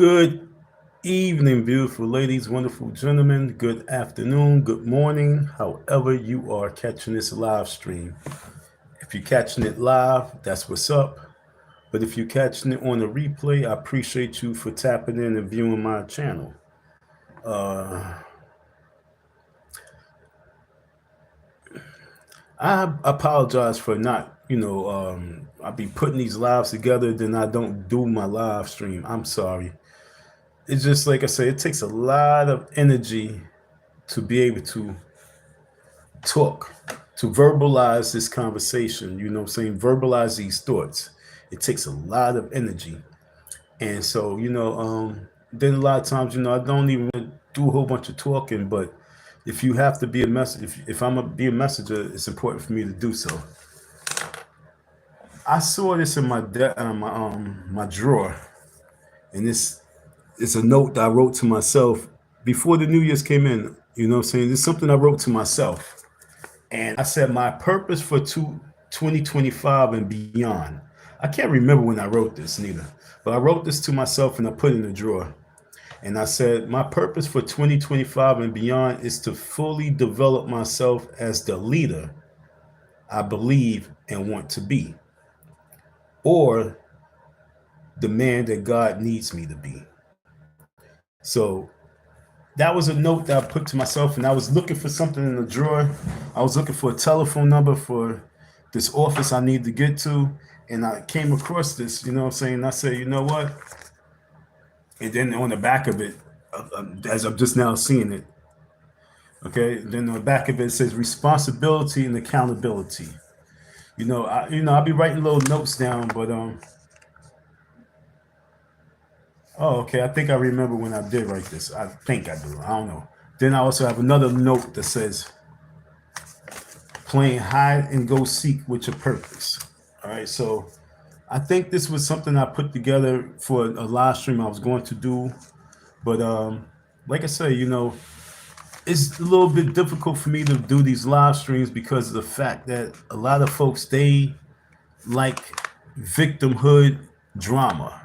Good evening, beautiful ladies, wonderful gentlemen. Good afternoon, good morning, however you are catching this live stream. If you're catching it live, that's what's up. But if you're catching it on the replay, I appreciate you for tapping in and viewing my channel. I apologize for not, I be putting these lives together, then I don't do my live stream. I'm sorry. It's just like I say, it takes a lot of energy to be able to talk, to verbalize this conversation, you know what I'm saying? Verbalize these thoughts. It takes a lot of energy. And so, then a lot of times, I don't even do a whole bunch of talking, but if you have to be a message, if I'm gonna be a messenger, it's important for me to do so. I saw this in my drawer, and this is a note that I wrote to myself before the New Year's came in. You know what I'm saying? It's something I wrote to myself. And I said, my purpose for 2025 and beyond. I can't remember when I wrote this neither, but I wrote this to myself and I put it in the drawer. And I said, my purpose for 2025 and beyond is to fully develop myself as the leader I believe and want to be, or the man that God needs me to be. So that was a note that I put to myself, and I was looking for something in the drawer. I was looking for a telephone number for this office I need to get to, and I came across this, you know what I'm saying? I said, you know what? And then on the back of it, as I'm just now seeing it, okay, then on the back of it, it says responsibility and accountability. I'll be writing little notes down, but oh, okay. I think I remember when I did write this. I think I do. I don't know. Then I also have another note that says, playing hide and go seek with your purpose. All right. So I think this was something I put together for a live stream I was going to do. But like I say, it's a little bit difficult for me to do these live streams because of the fact that a lot of folks, they like victimhood drama.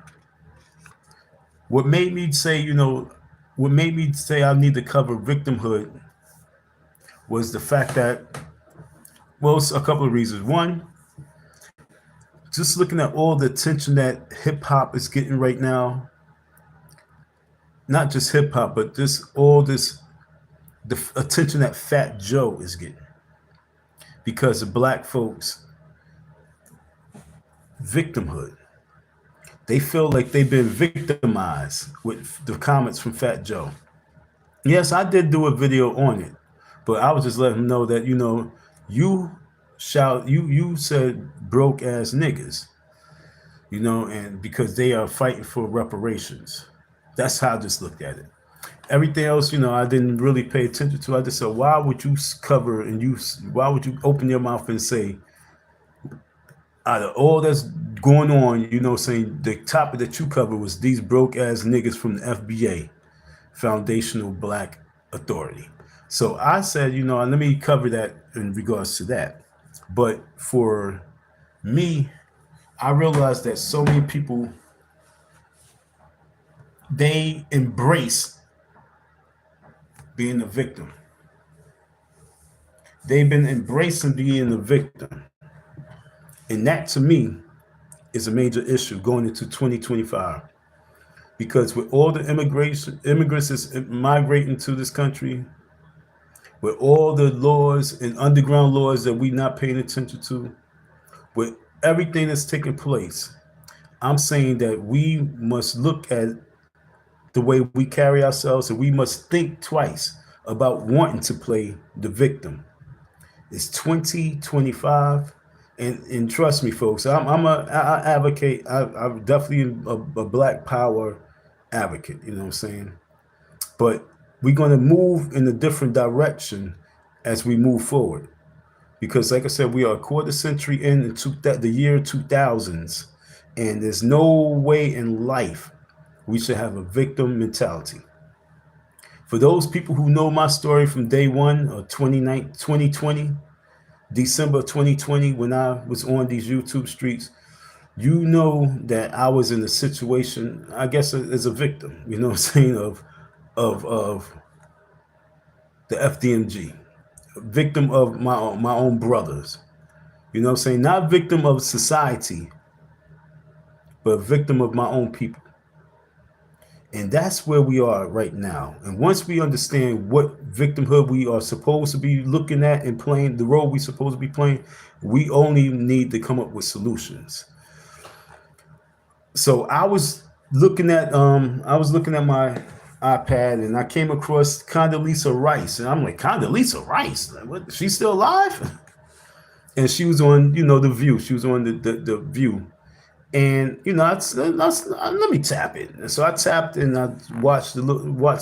What made me say, I need to cover victimhood was the fact that, well, it's a couple of reasons. One, just looking at all the attention that hip hop is getting right now, not just hip hop, but the attention that Fat Joe is getting because of black folks' victimhood. They feel like they've been victimized with the comments from Fat Joe. Yes, I did do a video on it, but I was just letting him know that, you said broke ass niggas, and because they are fighting for reparations. That's how I just looked at it. Everything else, I didn't really pay attention to. I just said, why would you why would you open your mouth and say, out of all that's going on, saying the topic that you covered was these broke ass niggas from the FBA, Foundational Black Authority. So I said, let me cover that in regards to that. But for me, I realized that so many people, they embrace being a victim. They've been embracing being a victim. And that to me is a major issue going into 2025. Because with all the immigrants that's migrating to this country, with all the laws and underground laws that we're not paying attention to, with everything that's taking place, I'm saying that we must look at the way we carry ourselves, and we must think twice about wanting to play the victim. It's 2025, and trust me, folks, I advocate. I'm definitely a Black Power advocate. You know what I'm saying? But we're going to move in a different direction as we move forward, because, like I said, we are a quarter century into the year 2000s, and there's no way in life we should have a victim mentality. For those people who know my story from day one of 2020, December 2020, when I was on these YouTube streets, you know that I was in a situation, I guess, as a victim, you know what I'm saying, of the FDMG, victim of my own brothers, you know what I'm saying, not victim of society, but victim of my own people. And that's where we are right now. And once we understand what victimhood we are supposed to be looking at and playing, the role we supposed to be playing, we only need to come up with solutions. So I was looking at my iPad and I came across Condoleezza Rice, and I'm like, Condoleezza Rice, like, what? She's still alive? And she was on, the View. She was on the View, and let me tap it. And so I tapped and I watched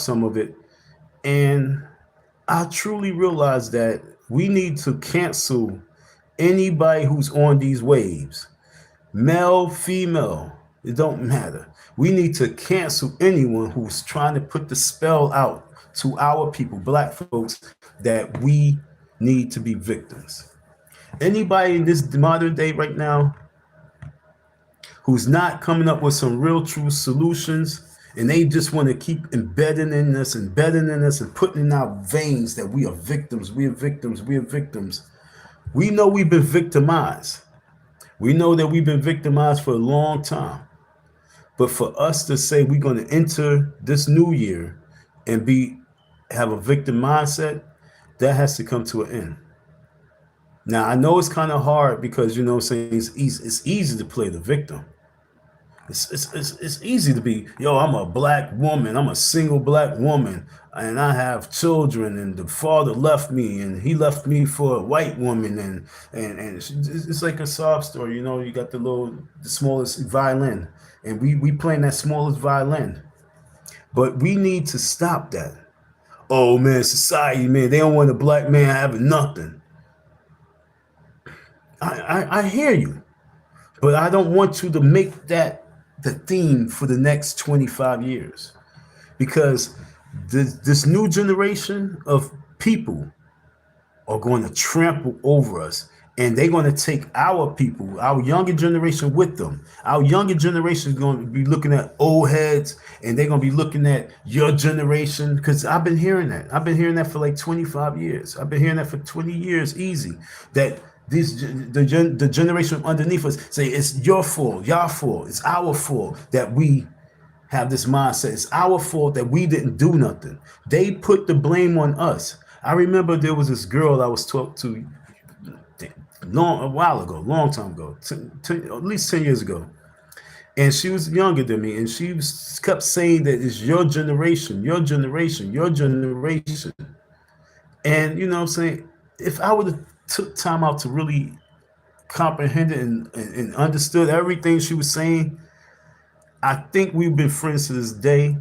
some of it, and I truly realized that we need to cancel anybody who's on these waves, male, female, it don't matter. We need to cancel anyone who's trying to put the spell out to our people, black folks, that we need to be victims. Anybody in this modern day right now who's not coming up with some real true solutions, and they just want to keep embedding in us and putting in our veins that we are victims, we are victims, we are victims. We know we've been victimized. We know that we've been victimized for a long time. But for us to say we're going to enter this new year and have a victim mindset, that has to come to an end. Now, I know it's kind of hard because, what I'm saying, it's easy to play the victim. It's easy to be, I'm a black woman, I'm a single black woman, and I have children, and the father left me, and he left me for a white woman, and it's like a sob story, you got the smallest violin, and we playing that smallest violin. But we need to stop that. Oh man, society, man, they don't want a black man having nothing. I hear you, but I don't want you to make that the theme for the next 25 years, because this new generation of people are going to trample over us, and they're going to take our people, our younger generation, with them. Our younger generation is going to be looking at old heads, and they're going to be looking at your generation, because I've been hearing that for like 25 years. I've been hearing that for 20 years easy, that the generation underneath us say it's your fault, your fault, it's our fault that we have this mindset. It's our fault that we didn't do nothing. They put the blame on us. I remember there was this girl I was talking to long time ago, at least 10 years ago. And she was younger than me, and she kept saying that it's your generation, your generation, your generation. And what I'm saying, if I would have took time out to really comprehend it and understood everything she was saying, I think we've been friends to this day.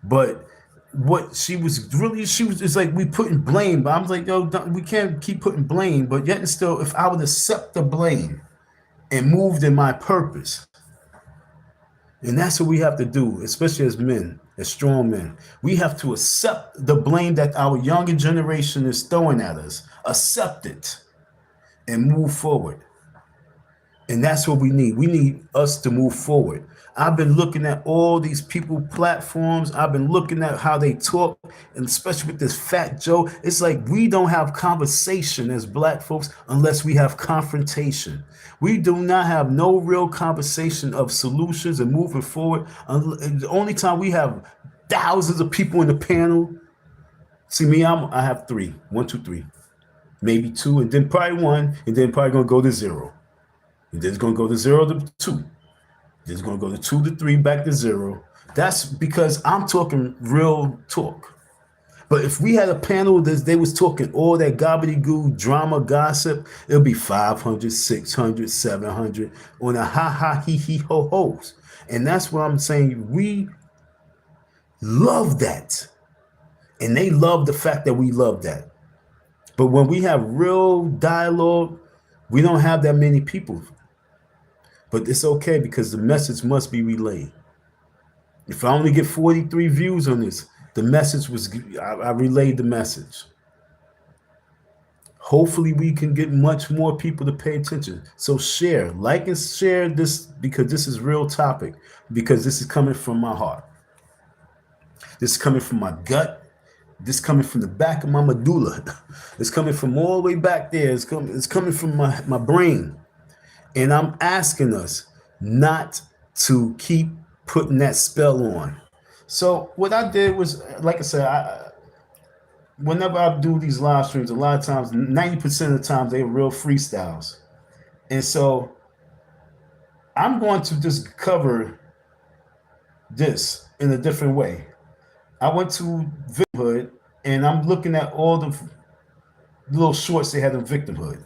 But what it's like we putting blame. But I'm like, we can't keep putting blame. But yet and still, if I would accept the blame and moved in my purpose, and that's what we have to do, especially as men, as strong men. We have to accept the blame that our younger generation is throwing at us. Accept it and move forward. And that's what we need. We need us to move forward. I've been looking at all these people platforms. I've been looking at how they talk, and especially with this Fat Joe. It's like we don't have conversation as black folks unless we have confrontation. We do not have no real conversation of solutions and moving forward. The only time we have thousands of people in the panel. See me, I have three. 1, 2, 3. Maybe 2, and then probably 1, and then probably gonna go to 0. And then it's gonna go to 0 to 2. Then it's gonna go to 2 to 3, back to 0. That's because I'm talking real talk. But if we had a panel that they was talking all that gobbledygook drama gossip, it'll be 500, 600, 700 on a ha ha he he ho ho's. And that's what I'm saying. We love that. And they love the fact that we love that. But when we have real dialogue, we don't have that many people. But it's okay because the message must be relayed. If I only get 43 views on this, the message was, I relayed the message. Hopefully we can get much more people to pay attention. So share, like and share this, because this is real topic, because this is coming from my heart. This is coming from my gut. This is coming from the back of my medulla. It's coming from all the way back there. It's coming from my brain. And I'm asking us not to keep putting that spell on. So what I did was, like I said, whenever I do these live streams, a lot of times, 90% of the times, they're real freestyles. And so I'm going to just cover this in a different way. I went to Victimhood, and I'm looking at all the little shorts they had in Victimhood.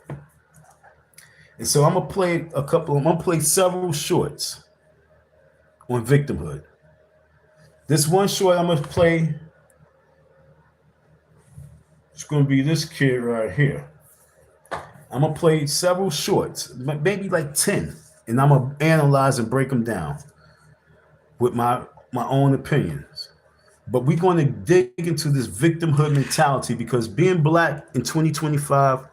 And so I'm gonna play several shorts on Victimhood. This one short I'm gonna play, it's gonna be this kid right here. I'm gonna play several shorts, maybe like 10, and I'm gonna analyze and break them down with my own opinions. But we're going to dig into this victimhood mentality, because being black in 2025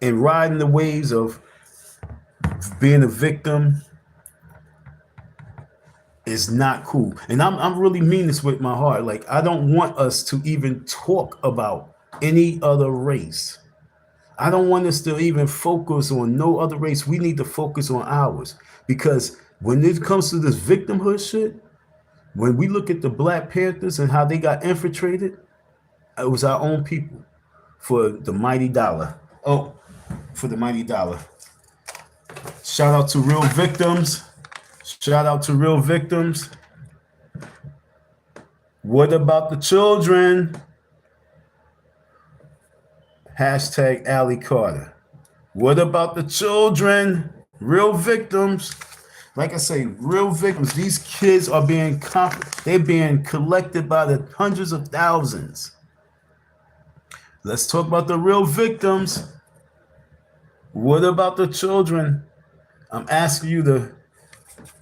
and riding the waves of being a victim is not cool. And I'm really mean this with my heart. Like, I don't want us to even talk about any other race. I don't want us to even focus on no other race. We need to focus on ours. Because when it comes to this victimhood shit, when we look at the Black Panthers and how they got infiltrated, it was our own people for the mighty dollar. Oh, for the mighty dollar. Shout out to real victims. Shout out to real victims. What about the children? Hashtag Allie Carter. What about the children? Real victims. Like I say, real victims. These kids are they're being collected by the hundreds of thousands. Let's talk about the real victims. What about the children? I'm asking you to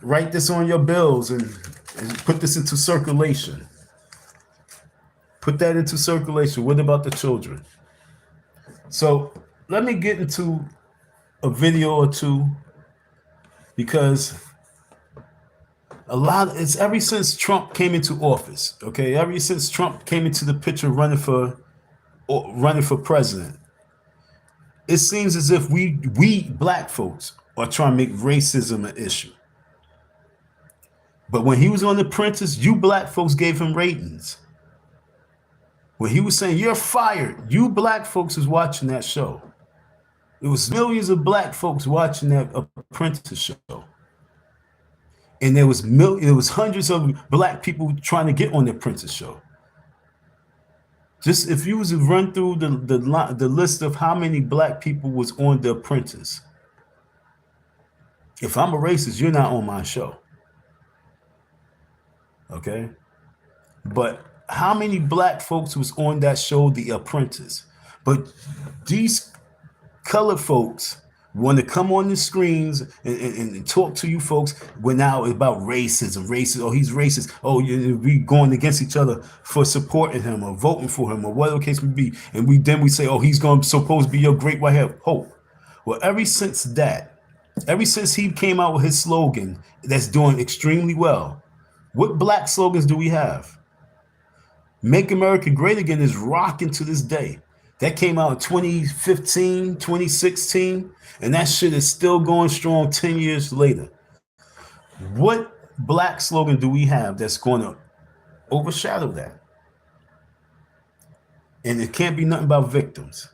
write this on your bills and put this into circulation. Put that into circulation. What about the children? So let me get into a video or two, because it's ever since Trump came into office, okay? Ever since Trump came into the picture running for president, it seems as if we black folks are trying to make racism an issue. But when he was on The Apprentice, you black folks gave him ratings. When he was saying, "You're fired," you black folks was watching that show. It was millions of black folks watching that Apprentice show. And there was hundreds of black people trying to get on The Apprentice show. Just if you was to run through the list of how many black people was on The Apprentice. If I'm a racist, you're not on my show. Okay? But how many black folks was on that show, The Apprentice? But these colored folks want to come on the screens and talk to you folks when now it's about racism. Oh, he's racist. Oh, we going against each other for supporting him or voting for him or whatever the case may be. And we say, oh, he's supposed to be your great white hope. Well, ever since he came out with his slogan that's doing extremely well, what black slogans do we have? Make America Great Again is rocking to this day. That came out in 2015, 2016, and that shit is still going strong 10 years later. What black slogan do we have that's going to overshadow that? And it can't be nothing about victims.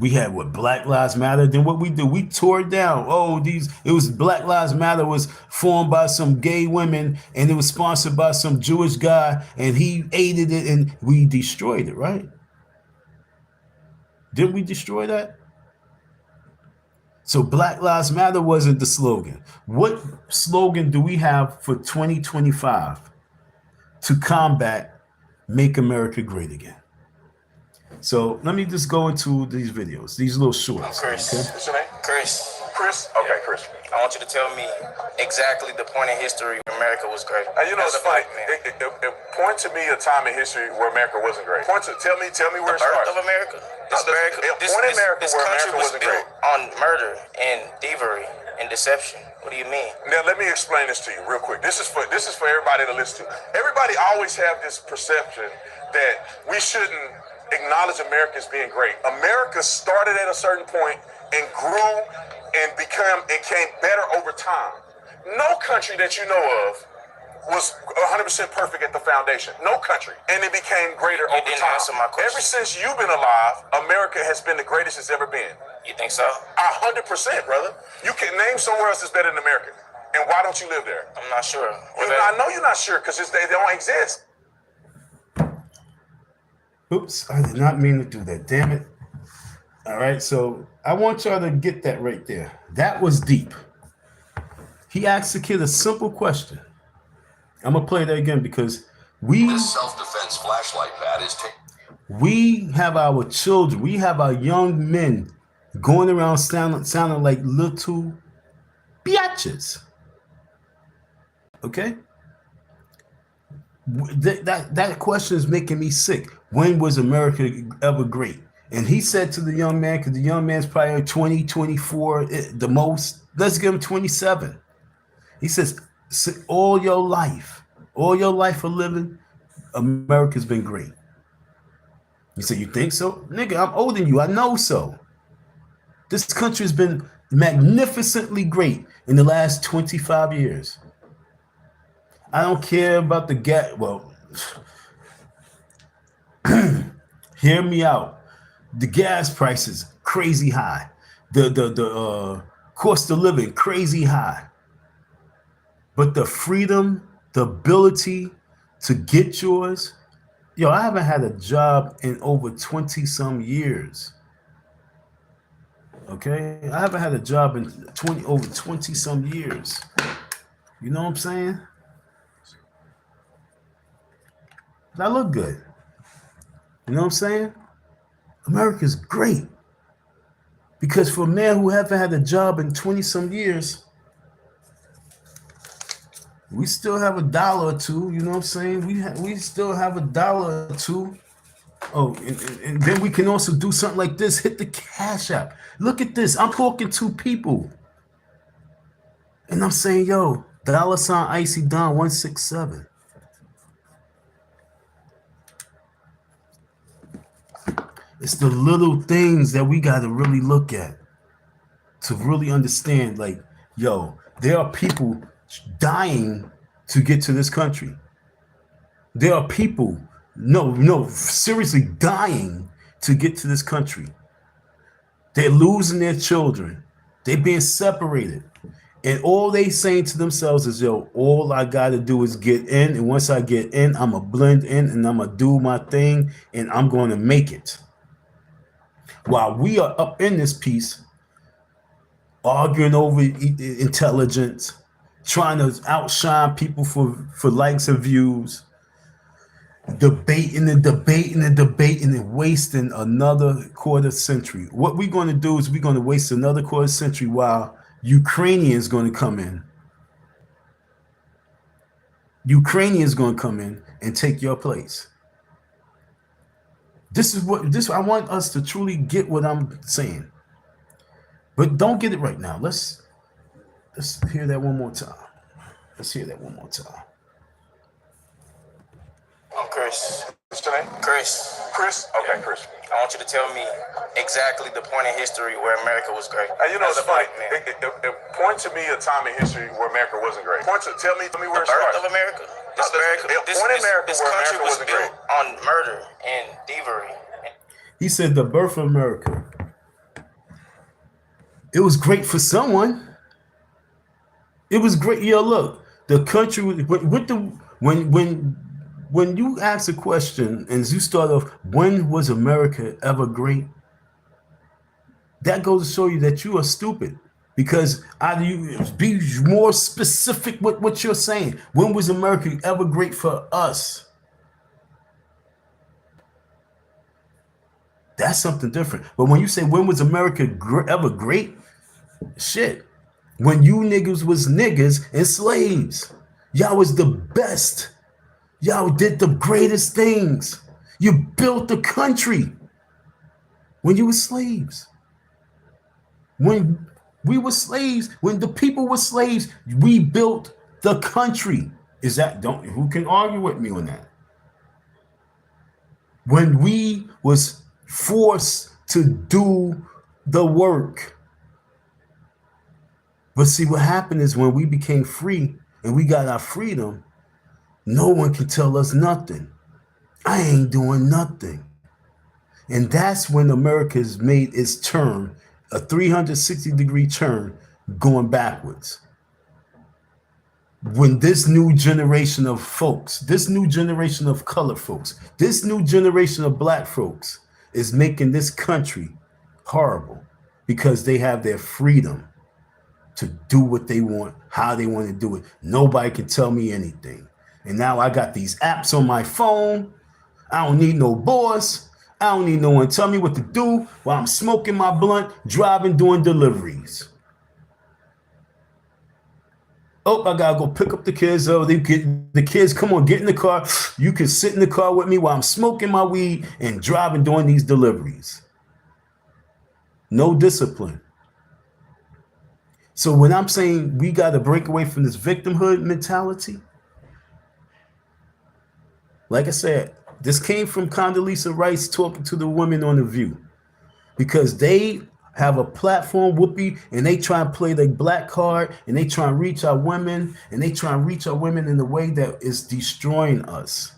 We had what, Black Lives Matter. Then what we do, we tore it down. It was Black Lives Matter was formed by some gay women, and it was sponsored by some Jewish guy, and he aided it, and we destroyed it, right? Didn't we destroy that? So Black Lives Matter wasn't the slogan. What slogan do we have for 2025 to combat Make America Great Again? So let me just go into these videos, these little shorts. Chris. Okay? What's your name? Chris. Chris? Okay, Chris. I want you to tell me exactly the point in history where America was great. You know, it's funny. Point to me a time in history where America wasn't great. Tell me where it starts. The birth of America. This country wasn't great. On murder and thievery and deception. What do you mean? Now let me explain this to you real quick. This is for everybody to listen to. Everybody always have this perception that we shouldn't acknowledge America as being great. America started at a certain point and grew and came better over time. No country that you know of was 100% perfect at the foundation. No country. And it became greater over didn't time. answer my question. Ever since you've been alive, America has been the greatest it's ever been. You think so? 100%, brother. You can name somewhere else that's better than America. And why don't you live there? I'm not sure. I know you're not sure because they don't exist. Oops, I did not mean to do that. Damn it. All right, so I want y'all to get that right there. That was deep. He asked the kid a simple question. I'm gonna play that again because this self-defense flashlight pad is we have our children, we have our young men going around sounding like little biatches. Okay? That question is making me sick. When was America ever great? And he said to the young man, because the young man's probably 20, 24, the most, let's give him 27. He says, all your life of living, America's been great. He said, you think so? Nigga, I'm older than you. I know so. This country has been magnificently great in the last 25 years. I don't care about the gap. Well, hear me out. The gas prices, crazy high. The cost of living, crazy high. But the freedom, the ability to get yours, yo, I haven't had a job in over 20 some years. Okay? I haven't had a job in over 20 some years. You know what I'm saying? But I look good. You know what I'm saying? America's great. Because for a man who haven't had a job in 20 some years, we still have $1 or two, you know what I'm saying? We still have $1 or two. Oh, and then we can also do something like this. Hit the Cash App. Look at this. I'm talking to people. And I'm saying, yo, $ Icy Don 167. It's the little things that we got to really look at to really understand, like, yo, there are people dying to get to this country. There are people, seriously dying to get to this country. They're losing their children. They're being separated. And all they saying to themselves is, yo, all I got to do is get in. And once I get in, I'm going to blend in and I'm going to do my thing and I'm going to make it. While we are up in this piece, arguing over intelligence, trying to outshine people for likes and views, debating and wasting another quarter century. What we're going to do is we're going to waste another quarter century while Ukrainians going to come in. Ukrainians going to come in and take your place. I want us to truly get what I'm saying. But don't get it right now. Let's hear that one more time. Let's hear that one more time. I'm Chris. What's your name? Chris. Chris? Okay, Chris. I want you to tell me exactly the point in history where America was great. You know, it's funny. Point to me a time in history where America wasn't great. Tell me where it starts. The birth of America. This country was wasn't built great. on murder and thievery. He said the birth of America. It was great for someone. It was great. Yo, look, the country when you ask a question and you start off, when was America ever great? That goes to show you that you are stupid. Because either you be more specific with what you're saying. When was America ever great for us? That's something different. But when you say, when was America ever great? Shit. When you niggas was niggas and slaves, y'all was the best. Y'all did the greatest things. You built the country when you were slaves. When we were slaves, when the people were slaves, we built the country. Is that, don't, who can argue with me on that? When we was forced to do the work. But see, what happened is when we became free and we got our freedom, no one can tell us nothing. I ain't doing nothing. And that's when America's made its turn, a 360-degree turn going backwards. When this new generation of folks, this new generation of colored folks, this new generation of black folks is making this country horrible because they have their freedom to do what they want, how they want to do it. Nobody can tell me anything. And now I got these apps on my phone. I don't need no boss. I don't need no one to tell me what to do while I'm smoking my blunt, driving, doing deliveries. Oh, I gotta go pick up the kids. Oh, the kids, come on, get in the car. You can sit in the car with me while I'm smoking my weed and driving, doing these deliveries. No discipline. So when I'm saying we got to break away from this victimhood mentality, like I said, this came from Condoleezza Rice talking to the women on The View, because they have a platform, whoopee, and they try and play the black card, and they try and reach our women, and they try and reach our women in a way that is destroying us.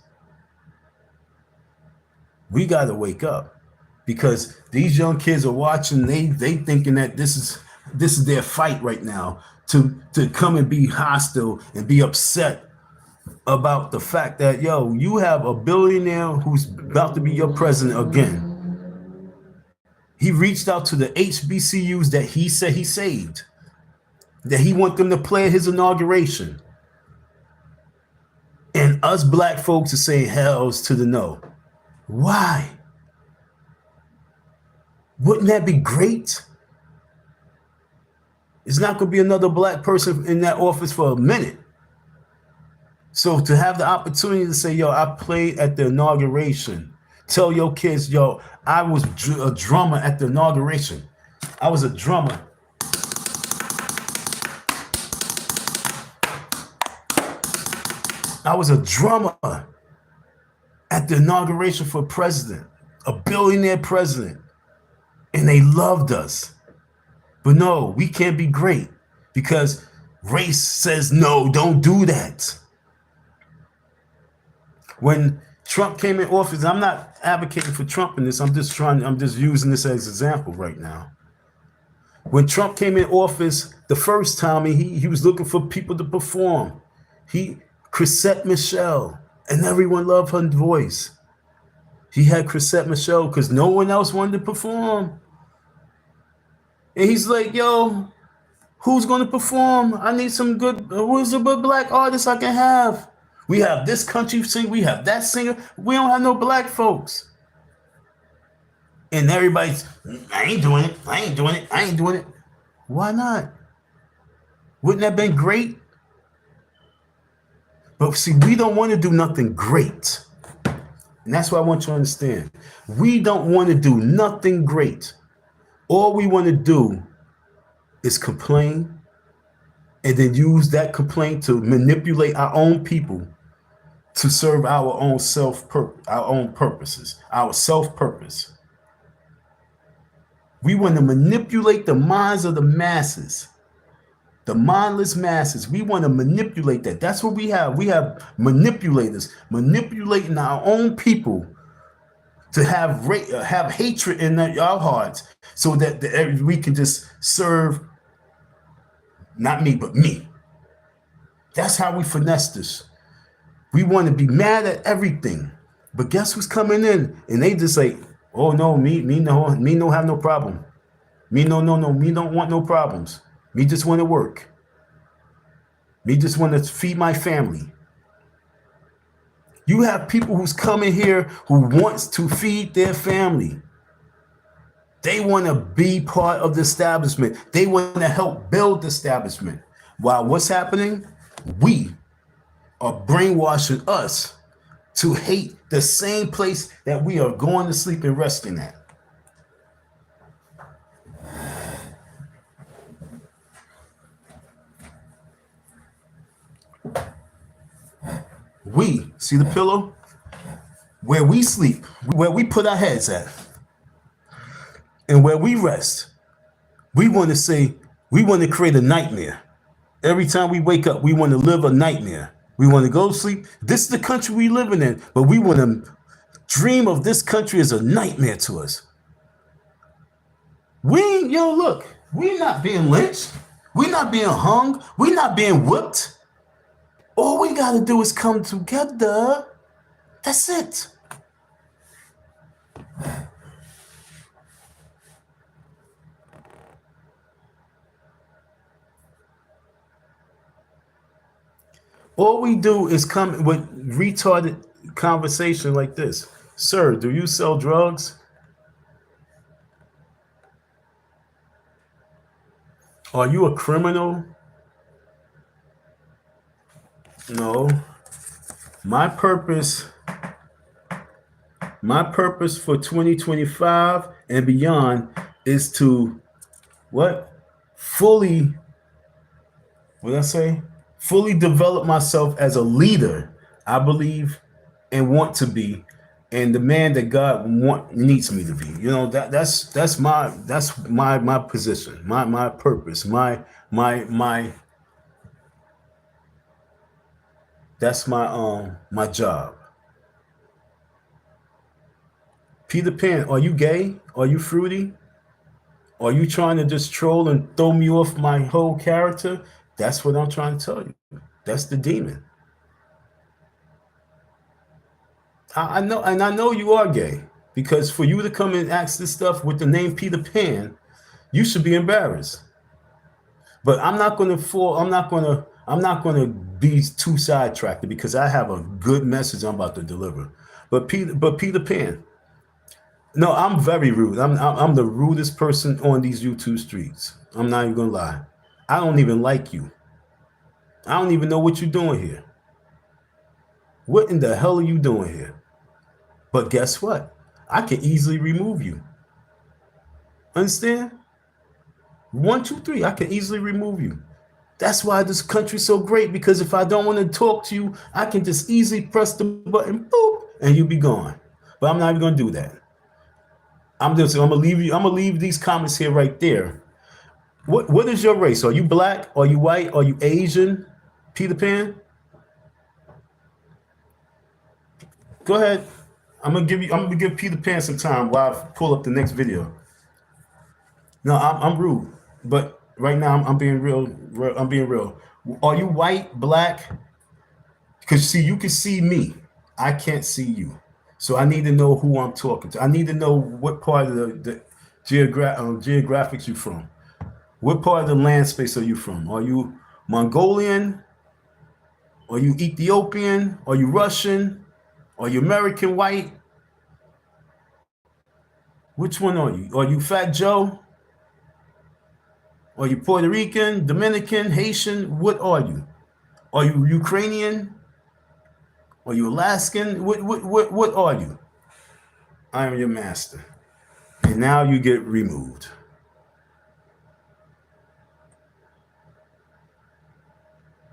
We got to wake up, because these young kids are watching. They thinking that this is their fight right now to come and be hostile and be upset about the fact that, yo, you have a billionaire who's about to be your president again. He reached out to the HBCUs that he said he saved, that he want them to play at his inauguration. And us black folks are saying hells to the no. Why? Wouldn't that be great? It's not going to be another black person in that office for a minute. So to have the opportunity to say, yo, I played at the inauguration. Tell your kids, yo, I was a drummer at the inauguration. I was a drummer. I was a drummer at the inauguration for president, a billionaire president. And they loved us. But no, we can't be great because race says, no, don't do that. When Trump came in office, I'm not advocating for Trump in this. I'm just using this as an example right now. When Trump came in office the first time, he was looking for people to perform. Chrisette Michele, and everyone loved her voice. He had Chrisette Michele because no one else wanted to perform. And he's like, yo, who's going to perform? I need some good, who's a good black artist I can have? We have this country singer, we have that singer. We don't have no black folks. And everybody's, I ain't doing it. I ain't doing it. I ain't doing it. Why not? Wouldn't that have been great? But see, we don't want to do nothing great. And that's what I want you to understand. We don't want to do nothing great. All we want to do is complain and then use that complaint to manipulate our own people to serve our own purposes, our self-purpose. We want to manipulate the minds of the masses, the mindless masses. We want to manipulate that. That's what we have. We have manipulators manipulating our own people to have hatred in our hearts so that we can just serve, not me, but me. That's how we finesse this. We want to be mad at everything. But guess who's coming in? And they just like, oh no, me no have no problem. Me no, me don't want no problems. Me just want to work. Me just want to feed my family. You have people who's coming here who wants to feed their family. They want to be part of the establishment. They want to help build the establishment. While what's happening? We are brainwashing us to hate the same place that we are going to sleep and resting at. We, see the pillow? Where we sleep, where we put our heads at, and where we rest, we want to say, we want to create a nightmare. Every time we wake up, we want to live a nightmare. We want to go to sleep. This is the country we living in, but we want to dream of this country as a nightmare to us. Look, we're not being lynched. We're not being hung. We're not being whipped. All we got to do is come together. That's it. All we do is come with retarded conversation like this. Sir, do you sell drugs? Are you a criminal? No. My purpose for 2025 and beyond is to fully develop myself as a leader, I believe, and want to be, and the man that God needs me to be. That's my position, my purpose, that's my job. Peter Pan, are you gay? Are you fruity? Are you trying to just troll and throw me off my whole character? That's what I'm trying to tell you. That's the demon. I know, and I know you are gay, because for you to come and ask this stuff with the name Peter Pan, you should be embarrassed. But I'm not going to be too sidetracked, because I have a good message I'm about to deliver. But Peter Pan. No, I'm very rude. I'm the rudest person on these YouTube streets. I'm not even gonna lie. I don't even like you. I don't even know what you're doing here. What in the hell are you doing here? But guess what? I can easily remove you. Understand? 1, 2, 3. I can easily remove you. That's why this country's so great, because if I don't want to talk to you, I can just easily press the button, boop, and you'll be gone. But I'm not even gonna do that. I'm gonna leave these comments here right there. What is your race? Are you black? Are you white? Are you Asian? Peter Pan? Go ahead. I'm gonna give Peter Pan some time while I pull up the next video. No, I'm rude, but right now I'm being real. I'm being real. Are you white, black? Because see, you can see me. I can't see you. So I need to know who I'm talking to. I need to know what part of the geographics you're from. What part of the land space are you from? Are you Mongolian? Are you Ethiopian? Are you Russian? Are you American white? Which one are you? Are you Fat Joe? Are you Puerto Rican, Dominican, Haitian? What are you? Are you Ukrainian? Are you Alaskan? What are you? I am your master. And now you get removed.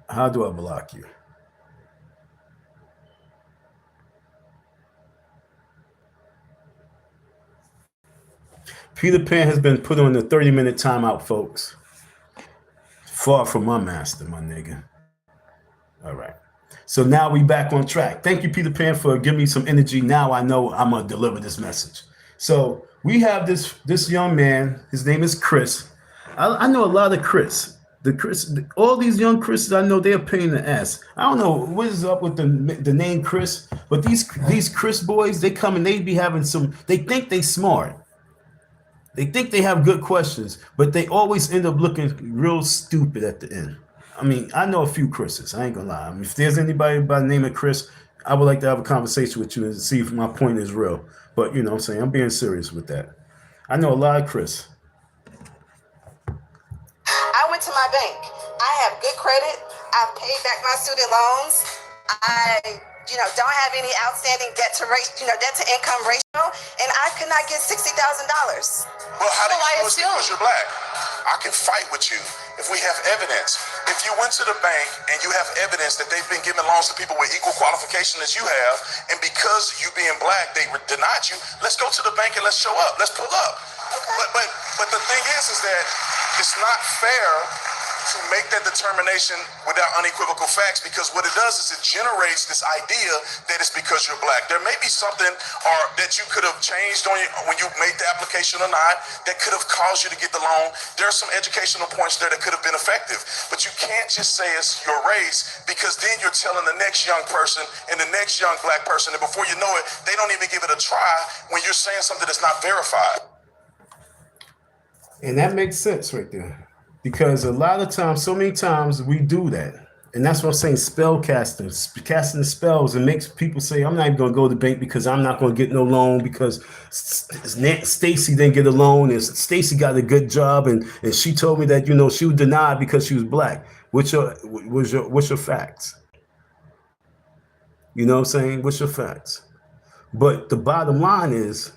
How do I block you? Peter Pan has been put on the 30-minute timeout, folks. Far from my master, my nigga. All right. So now we back on track. Thank you, Peter Pan, for giving me some energy. Now I know I'm gonna deliver this message. So we have this young man. His name is Chris. I know a lot of Chris. All these young Chris's I know, they're a pain in the ass. I don't know what is up with the name Chris, but these Chris boys, they come and they be having some. They think they smart. They think they have good questions, but they always end up looking real stupid at the end. I mean, I know a few Chris's. I ain't gonna lie. I mean, if there's anybody by the name of Chris, I would like to have a conversation with you and see if my point is real. But you know what I'm saying? I'm being serious with that. I know a lot of Chris. I went to my bank. I have good credit. I've paid back my student loans. I, don't have any outstanding debt to income ratio, and I could not get $60,000. Well, how do you know it's because you're black? I can fight with you if we have evidence. If you went to the bank and you have evidence that they've been giving loans to people with equal qualification as you have, and because you being black, they denied you, let's go to the bank and let's show up. Let's pull up. Okay. But the thing is that it's not fair to make that determination without unequivocal facts, because what it does is it generates this idea that it's because you're black. There may be something that you could have changed when you made the application or not that could have caused you to get the loan. There are some educational points there that could have been effective, but you can't just say it's your race, because then you're telling the next young person and the next young black person, and before you know it, they don't even give it a try when you're saying something that's not verified. And that makes sense right there. Because a lot of times, so many times we do that. And that's what I'm saying, spell casting spells, and makes people say, I'm not even going to go to the bank because I'm not going to get no loan because Stacy didn't get a loan and Stacy got a good job and she told me that, she was denied because she was black. What's your facts? You know what I'm saying? What's your facts? But the bottom line is,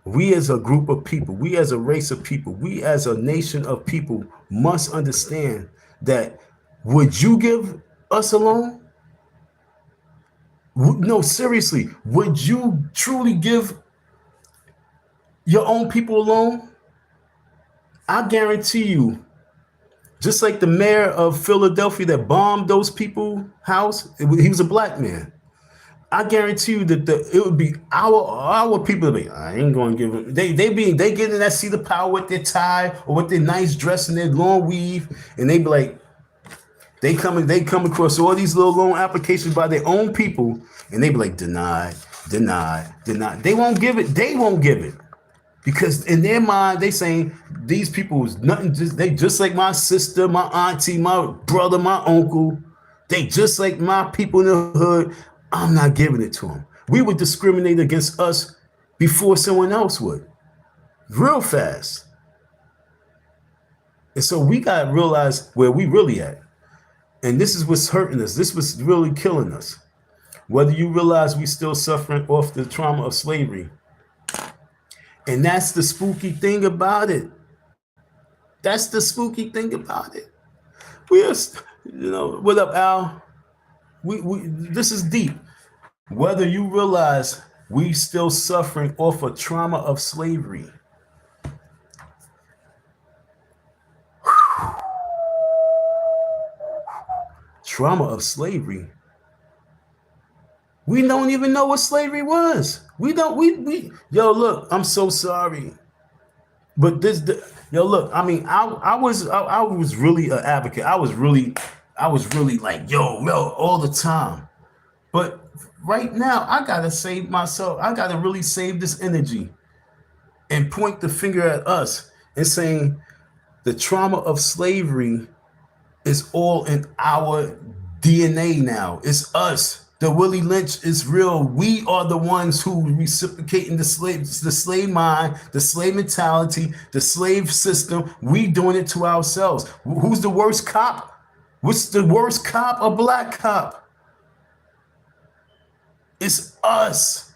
we as a group of people, we as a race of people, we as a nation of people must understand that, would you give us a loan? No, seriously, would you truly give your own people a loan? I guarantee you, just like the mayor of Philadelphia that bombed those people's house, he was a black man. I guarantee you that it would be our people. Be, I ain't going to give them. They get in that seat of power with their tie or with their nice dress and their long weave, and they be like, they come across all these little loan applications by their own people, and they be like, denied. They won't give it. Because in their mind, they saying these people is nothing. They just like my sister, my auntie, my brother, my uncle. They just like my people in the hood. I'm not giving it to them. We would discriminate against us before someone else would, real fast. And so we got to realize where we really at. And this is what's hurting us. This was really killing us. Whether you realize we still suffering off the trauma of slavery. And that's the spooky thing about it. We are, what up, Al? This is deep. Whether you realize we still suffering off a trauma of slavery. Trauma of slavery. We don't even know what slavery was. Yo, look, I'm so sorry. But look, I mean, I was really an advocate. I was really like, yo, all the time. But right now, I gotta save myself. I gotta really save this energy and point the finger at us and saying the trauma of slavery is all in our DNA now. It's us. The Willie Lynch is real. We are the ones who reciprocating the slave mind, the slave mentality, the slave system. We doing it to ourselves. Who's the worst cop? What's the worst cop? A black cop. It's us.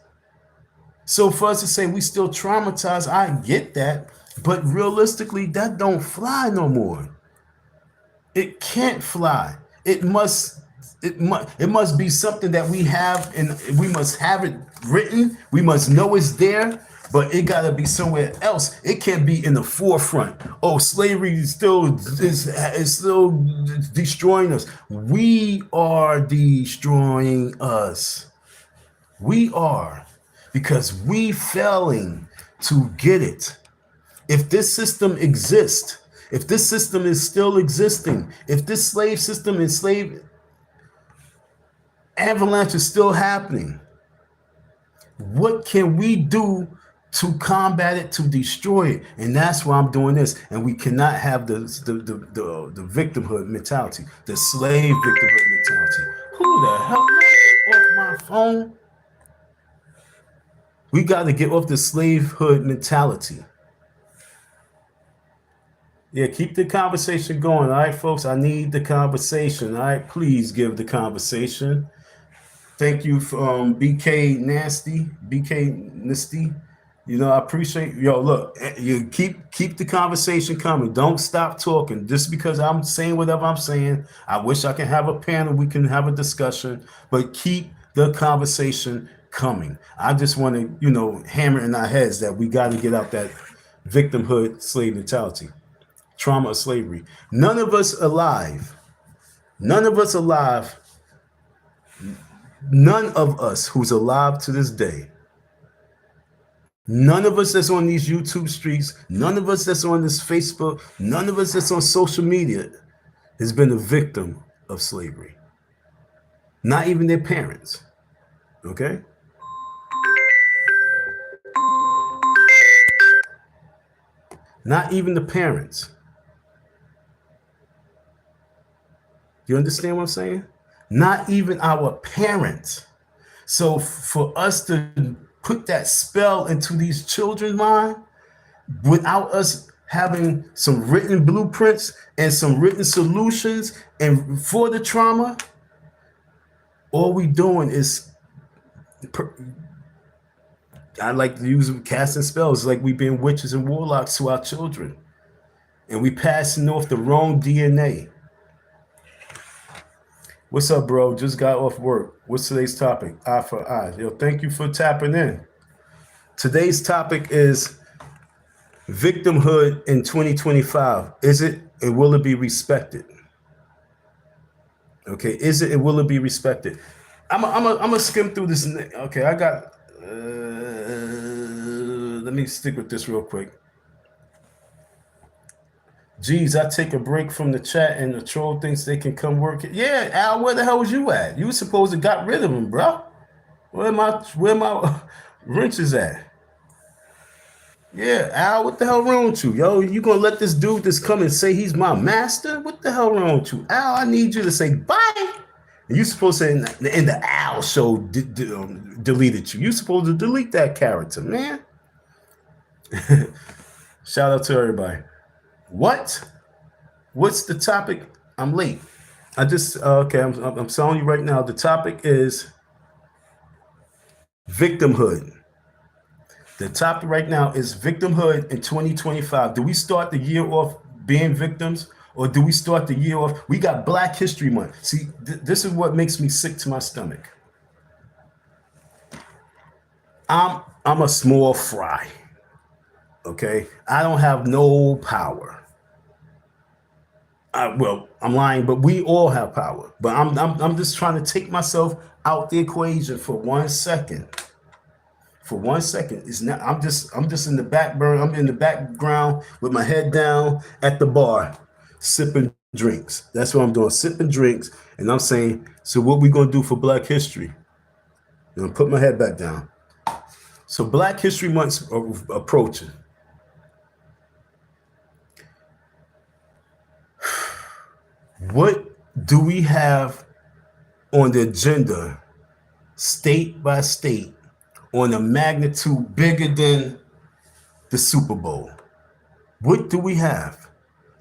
So for us to say we still traumatized, I get that. But realistically, that don't fly no more. It can't fly. It must be something that we have, and we must have it written. We must know it's there, but it gotta be somewhere else. It can't be in the forefront. Oh, slavery is still destroying us. We are destroying us. We are, because we failing to get it. If this system exists, if this system is still existing, if this slave system and slave avalanche is still happening, what can we do to combat it, to destroy it? And that's why I'm doing this. And we cannot have the victimhood mentality, the slave victimhood mentality. Who the hell is off my phone? We got to get off the slavehood mentality. Yeah, keep the conversation going. All right, folks. I need the conversation. All right, please give the conversation. Thank you from BK Nasty. You know, I appreciate yo. Look, you keep the conversation coming. Don't stop talking. Just because I'm saying whatever I'm saying, I wish I can have a panel. We can have a discussion, but keep the conversation coming. I just want to, hammer in our heads that we got to get out that victimhood slave mentality, trauma of slavery. None of us alive. None of us alive. None of us who's alive to this day, none of us that's on these YouTube streets, none of us that's on this Facebook, none of us that's on social media has been a victim of slavery. Not even their parents. Okay? Not even the parents. You understand what I'm saying? Not even our parents. So for us to put that spell into these children's mind without us having some written blueprints and some written solutions and for the trauma, all we doing is, I like to use casting spells, like we being witches and warlocks to our children. And we passing off the wrong DNA. What's up, bro? Just got off work. What's today's topic? Eye for eye. Yo, thank you for tapping in. Today's topic is victimhood in 2025. Is it and will it be respected? Okay, is it and will it be respected? I'm gonna skim through this. Okay, I got. Let me stick with this real quick. Geez, I take a break from the chat and the troll thinks they can come work. Yeah, Al, where the hell was you at? You were supposed to got rid of him, bro. Where my wrenches at? Yeah, Al, what the hell wrong with you? Yo, you gonna let this dude just come and say he's my master? What the hell wrong with you? Al, I need you to say bye. And you supposed to say in the Al show deleted you. You supposed to delete that character, man. Shout out to everybody. What's the topic? I'm late. I just okay. I'm telling you right now. The topic is victimhood. The topic right now is victimhood in 2025. Do we start the year off being victims, or do we start the year off? We got Black History Month. See, this is what makes me sick to my stomach. I'm a small fry. Okay, I don't have no power. Well, I'm lying, but we all have power. But I'm just trying to take myself out the equation for 1 second. For 1 second, it's not. I'm just in the back burner. I'm in the background with my head down at the bar, sipping drinks. That's what I'm doing, sipping drinks. And I'm saying, so what we gonna do for Black History? I'm gonna put my head back down. So Black History Month's approaching. What do we have on the agenda, state by state, on a magnitude bigger than the Super Bowl? What do we have?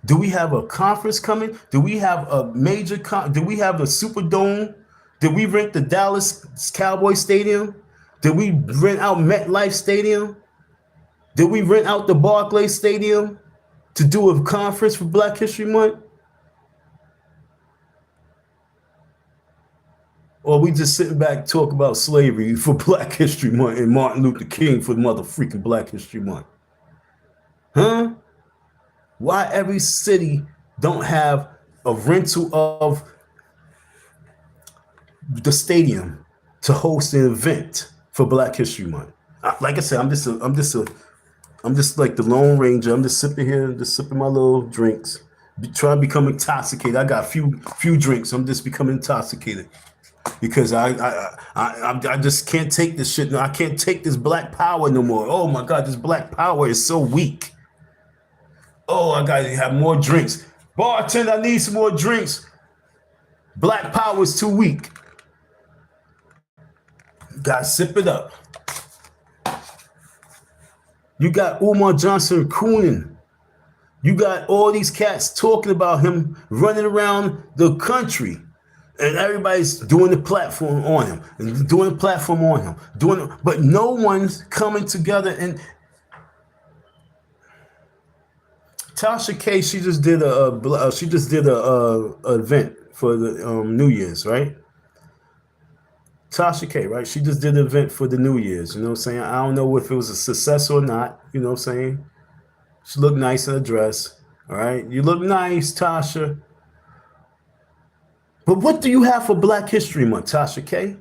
Do we have a conference coming? Do we have a major do we have the Superdome? Did we rent the Dallas Cowboy Stadium? Did we rent out MetLife Stadium? Did we rent out the Barclays Stadium to do a conference for Black History Month? Or we just sitting back talk about slavery for Black History Month and Martin Luther King for motherfucking Black History Month? Huh? Why every city don't have a rental of the stadium to host an event for Black History Month? Like I said, I'm just like the Lone Ranger. I'm just sipping here, just sipping my little drinks, trying to become intoxicated. I got a few drinks. I'm just becoming intoxicated. Because I just can't take this shit. No, I can't take this black power no more. Oh my God, this black power is so weak. Oh, I gotta have more drinks. Bartender, I need some more drinks. Black power is too weak. Gotta sip it up. You got Umar Johnson Coonan You got all these cats talking about him running around the country, and everybody's doing the platform on him, and doing the platform on him, but no one's coming together. And Tasha K, she just did a event for the New Year's, right? Tasha K, right? She just did an event for the New Year's. You know what I'm saying? I don't know if it was a success or not. You know what I'm saying? She looked nice in a dress. All right, you look nice, Tasha. But what do you have for Black History Month, Tasha K?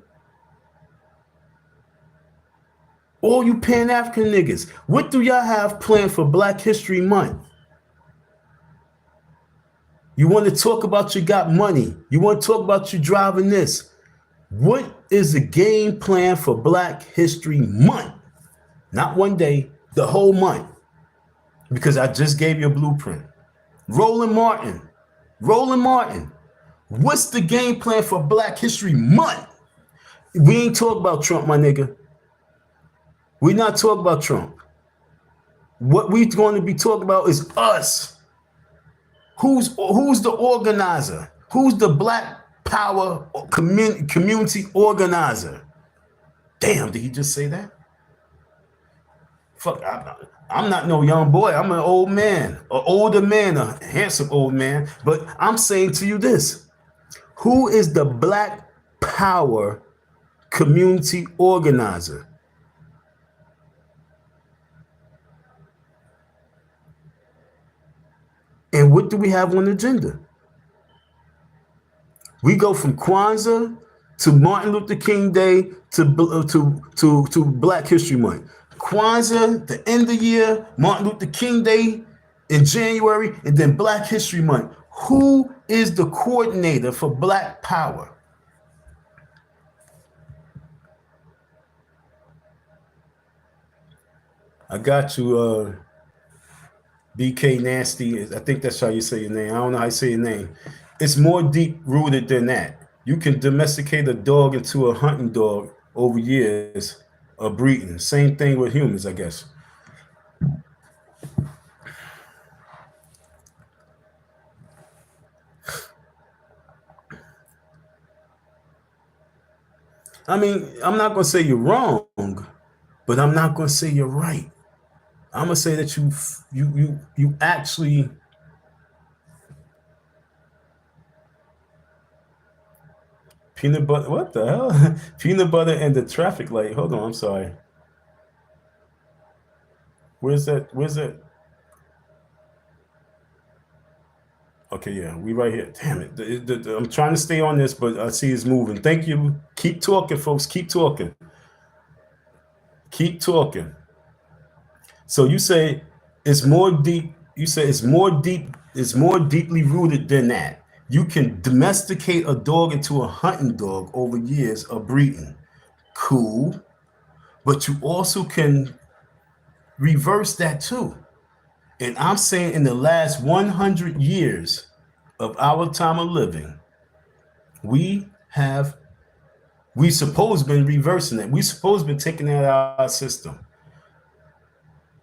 All you Pan-African niggas, what do y'all have planned for Black History Month? You want to talk about you got money. You want to talk about you driving this. What is the game plan for Black History Month? Not one day, the whole month. Because I just gave you a blueprint. Roland Martin, what's the game plan for Black History Month? We ain't talking about Trump, my nigga. We're not talking about Trump. What we're going to be talking about is us. Who's the organizer? Who's the Black Power community organizer? Damn, did he just say that? Fuck, I'm not no young boy. I'm an old man, an older man, a handsome old man. But I'm saying to you this. Who is the Black Power community organizer? And what do we have on the agenda? We go from Kwanzaa to Martin Luther King Day to Black History Month. Kwanzaa, the end of the year, Martin Luther King Day in January, and then Black History Month. Who is the coordinator for Black Power? I got you, BK Nasty. I think that's how you say your name. I don't know how you say your name. It's more deep rooted than that. You can domesticate a dog into a hunting dog over years of breeding. Same thing with humans, I guess. I mean, I'm not going to say you're wrong, but I'm not going to say you're right. I'm going to say that you actually peanut butter. What the hell? Peanut butter and the traffic light. Hold on, I'm sorry. Where's that? Okay, yeah, we right here. Damn it. I'm trying to stay on this, but I see it's moving. Thank you. Keep talking, folks. Keep talking. So you say it's more deep. You say it's more deep. It's more deeply rooted than that. You can domesticate a dog into a hunting dog over years of breeding. Cool. But you also can reverse that too. And I'm saying in the last 100 years of our time of living, we supposed been reversing it. We supposed been taking that out of our system.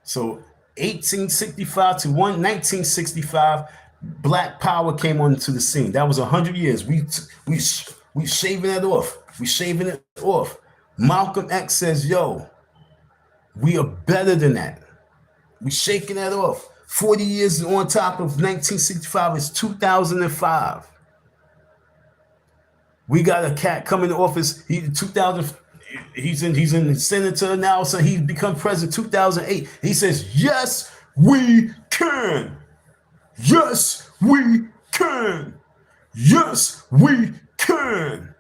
So 1865 to 1965, Black Power came onto the scene. That was 100 years. We shaving that off. We shaving it off. Malcolm X says, yo, we are better than that. We shaking that off. 40 years on top of 1965 is 2005. We got a cat coming to office. He's in senator now, so he's become president 2008. He says, yes, we can. Yes, we can. Yes, we can.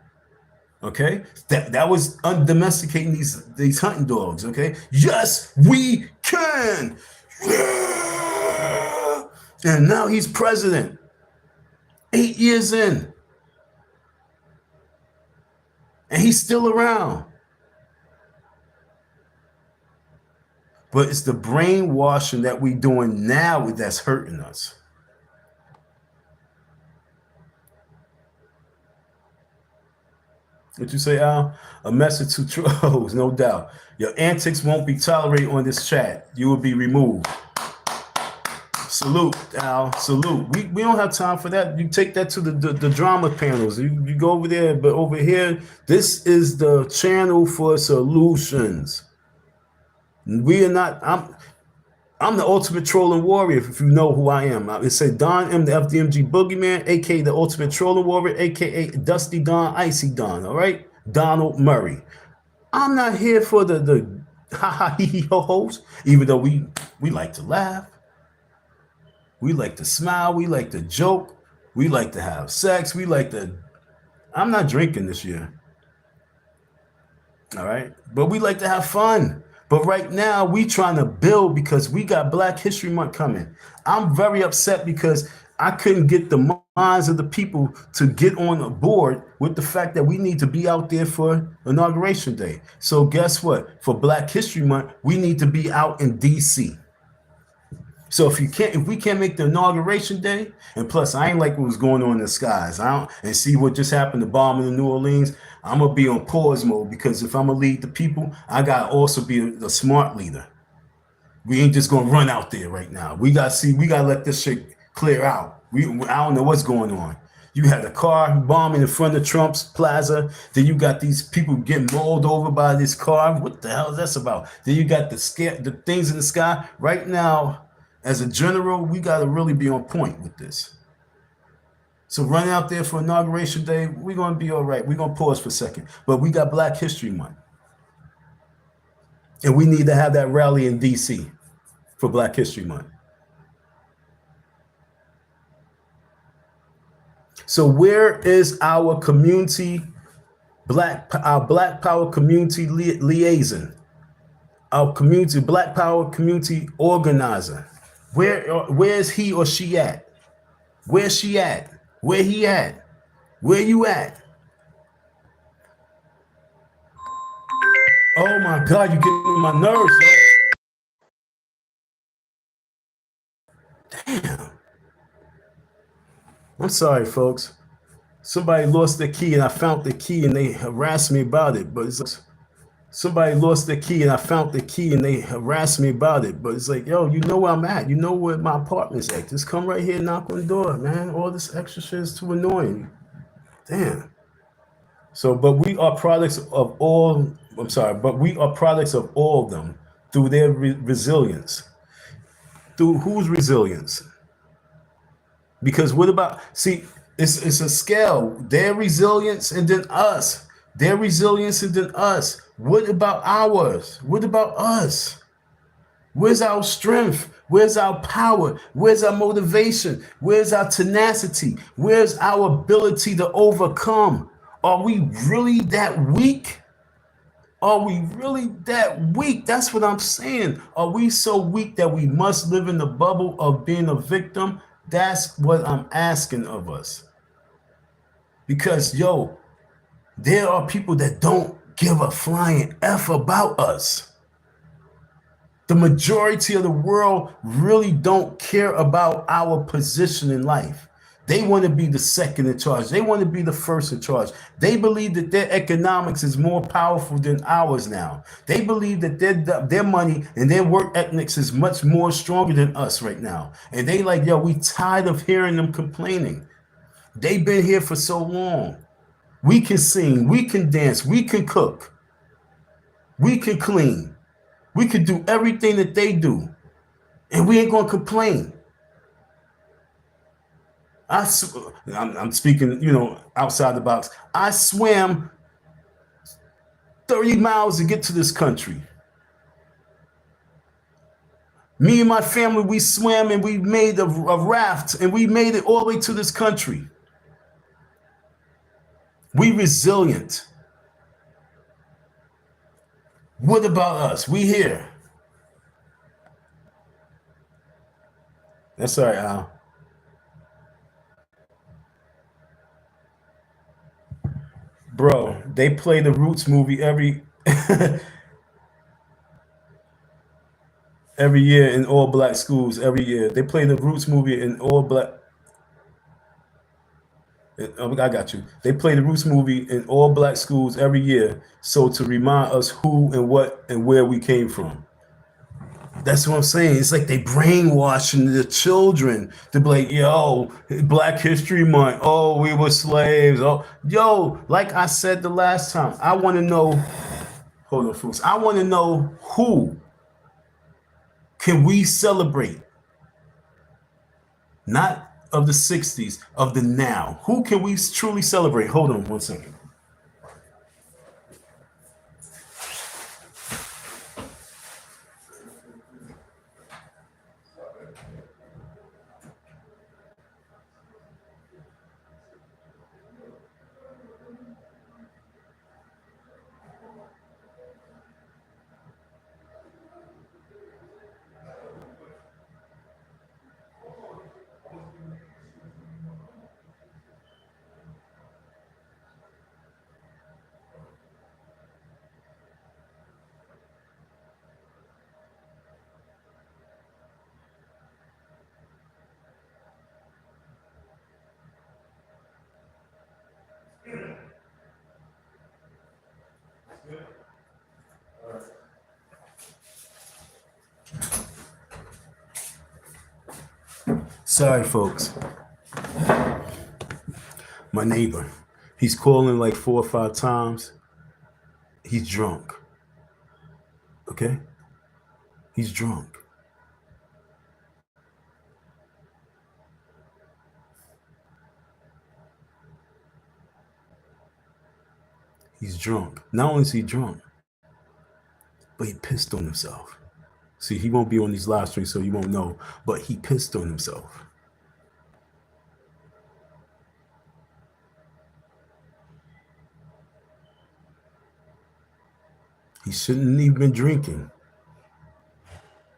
Okay, that was undomesticating these hunting dogs. Okay, yes, we can. Yeah. And now he's president. 8 years in, and he's still around. But it's the brainwashing that we're doing now that's hurting us. What you say, Al? A message to trolls, no doubt. Your antics won't be tolerated on this chat. You will be removed. Salute, Al. Salute. We don't have time for that. You take that to the drama panels. You go over there, but over here, this is the channel for solutions. We are not. I'm the ultimate trolling warrior. If you know who I am, it say Don M-TheeFDMGBoogieman, aka the ultimate trolling warrior, aka Dusty Don, Icy Don. All right, Donald Murray. I'm not here for the ha ha hee hee ho ho's. Even though we like to laugh. We like to smile. We like to joke. We like to have sex. We like to. I'm not drinking this year. All right. But we like to have fun. But right now, we trying to build because we got Black History Month coming. I'm very upset because I couldn't get the minds of the people to get on board with the fact that we need to be out there for Inauguration Day. So guess what? For Black History Month, we need to be out in D.C. So if we can't make the Inauguration Day, and plus I ain't like what was going on in the skies, and see what just happened to bombing in New Orleans, I'm gonna be on pause mode because if I'm gonna lead the people, I gotta also be a smart leader. We ain't just gonna run out there right now. We gotta let this shit clear out. I don't know what's going on. You had a car bombing in front of Trump's plaza. Then you got these people getting mauled over by this car. What the hell is that about? Then you got the things in the sky. Right now, as a general, we got to really be on point with this. So running out there for Inauguration Day, we're going to be all right. We're going to pause for a second. But we got Black History Month. And we need to have that rally in D.C. for Black History Month. So where is our community, our Black Power community liaison? Our community, Black Power community organizer? Where's he or she at? Where's she at? Where he at? Where you at? Oh my God, you getting on my nerves, man. Damn. I'm sorry, folks. Somebody lost their key and I found the key and they harassed me about it. But it's somebody lost their key and I found the key and they harassed me about it. But it's like, yo, you know where I'm at. You know where my apartment's at. Just come right here and knock on the door, man. All this extra shit is too annoying. Damn. So, but we are products of all, but we are products of all of them through their resilience. Through whose resilience? Because what about, see, it's a scale. Their resilience and then us. Their resilience and then us. What about ours? What about us? Where's our strength? Where's our power? Where's our motivation? Where's our tenacity? Where's our ability to overcome? Are we really that weak? Are we really that weak? That's what I'm saying. Are we so weak that we must live in the bubble of being a victim? That's what I'm asking of us. Because, yo, there are people that don't give a flying F about us. The majority of the world really don't care about our position in life. They want to be the second in charge. They want to be the first in charge. They believe that their economics is more powerful than ours now. They believe that their money and their work ethics is much more stronger than us right now. And they like, yo, we tired of hearing them complaining. They've been here for so long. We can sing, we can dance, we can cook, we can clean. We can do everything that they do. And we ain't going to complain. I'm speaking, outside the box. I swam 30 miles to get to this country. Me and my family, we swam and we made a raft and we made it all the way to this country. We resilient. What about us? We here. That's all right, Al. Bro, they play the Roots movie every year in all black schools. Every year they play the Roots movie in all black. I got you. They play the Roots movie in all black schools every year, so to remind us who and what and where we came from. That's what I'm saying. It's like they brainwashing the children to be like, yo, Black History Month. Oh, we were slaves. Oh, yo, like I said the last time, I want to know, hold on, folks. I want to know who can we celebrate? Not of the 60s, of the now. Who can we truly celebrate? Hold on one second. Sorry, folks. My neighbor, he's calling like 4 or 5 times. He's drunk. Okay? He's drunk. He's drunk. Not only is he drunk, but he pissed on himself. See, he won't be on these live streams, so you won't know, but he pissed on himself. He shouldn't even been drinking.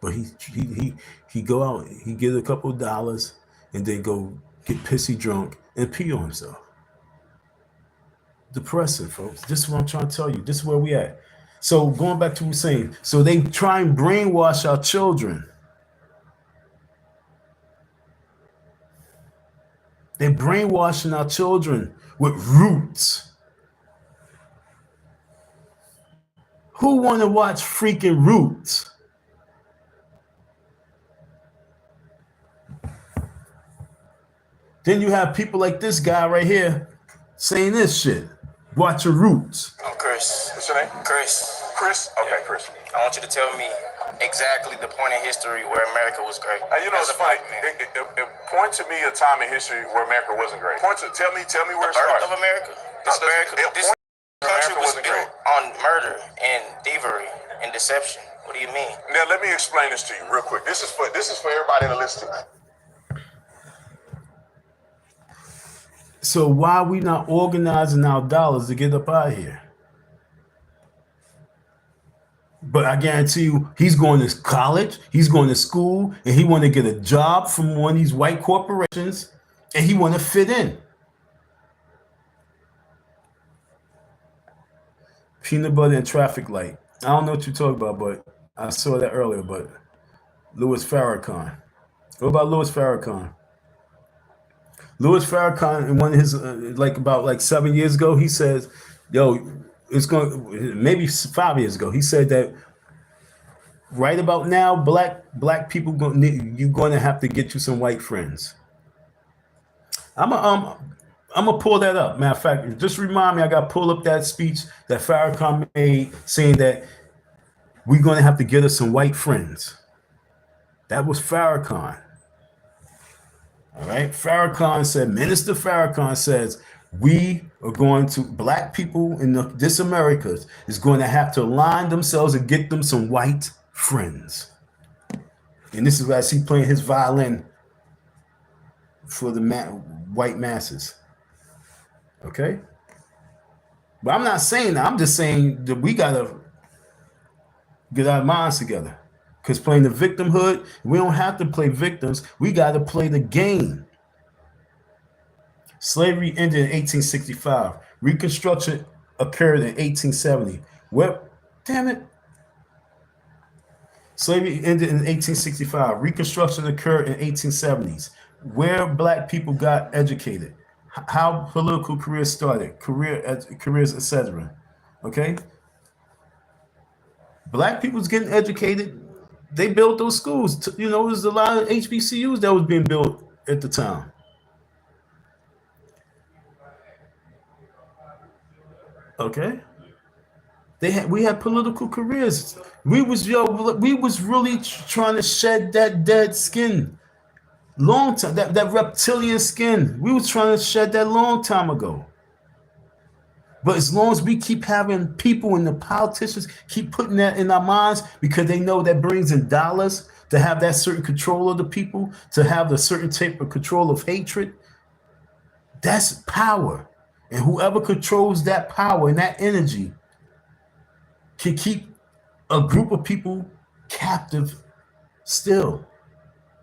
But he go out, he get a couple of dollars, and then go get pissy drunk and pee on himself. Depressing, folks. This is what I'm trying to tell you. This is where we at. So going back to what we're saying, so they try and brainwash our children. They're brainwashing our children with roots. Who want to watch freaking Roots? Then you have people like this guy right here saying this shit. Watching Roots. I'm Chris. What's your name? Chris. Chris? Okay, Chris. I want you to tell me exactly the point in history where America was great. You know, it's funny. Point to me a time in history where America wasn't great. Tell me where it started. Birth of America. This country was built on murder and thievery and deception. What do you mean? Now let me explain this to you real quick. This is for everybody to listen to. So why are we not organizing our dollars to get up out of here? But I guarantee you, he's going to college, he's going to school, and he want to get a job from one of these white corporations, and he want to fit in. Peanut butter and traffic light. I don't know what you're talking about, but I saw that earlier. But Louis Farrakhan. What about Louis Farrakhan? Louis Farrakhan, in one of his about 7 years ago, he says, "Yo, it's going maybe 5 years ago. He said that right about now, black people you're going to have to get you some white friends." I'm gonna pull that up. Matter of fact, just remind me, I got to pull up that speech that Farrakhan made saying that we're going to have to get us some white friends. That was Farrakhan. All right. Minister Farrakhan says, we are going to, black people in this America is going to have to align themselves and get them some white friends. And this is why I see playing his violin for the white masses. Okay. But I'm not saying that. I'm just saying that we got to get our minds together. Because playing the victimhood, we don't have to play victims. We got to play the game. Slavery ended in 1865. Reconstruction occurred in 1870. Well, damn it. Slavery ended in 1865. Reconstruction occurred in 1870s. Where black people got educated. How political careers started. Careers, etc. Okay? Black people's getting educated they built those schools. You know, there's a lot of HBCUs that was being built at the time. Okay, we had political careers. We was really trying to shed that dead skin long time. That reptilian skin. We was trying to shed that long time ago. But as long as we keep having people and the politicians keep putting that in our minds because they know that brings in dollars to have that certain control of the people, to have a certain type of control of hatred, that's power. And whoever controls that power and that energy can keep a group of people captive still.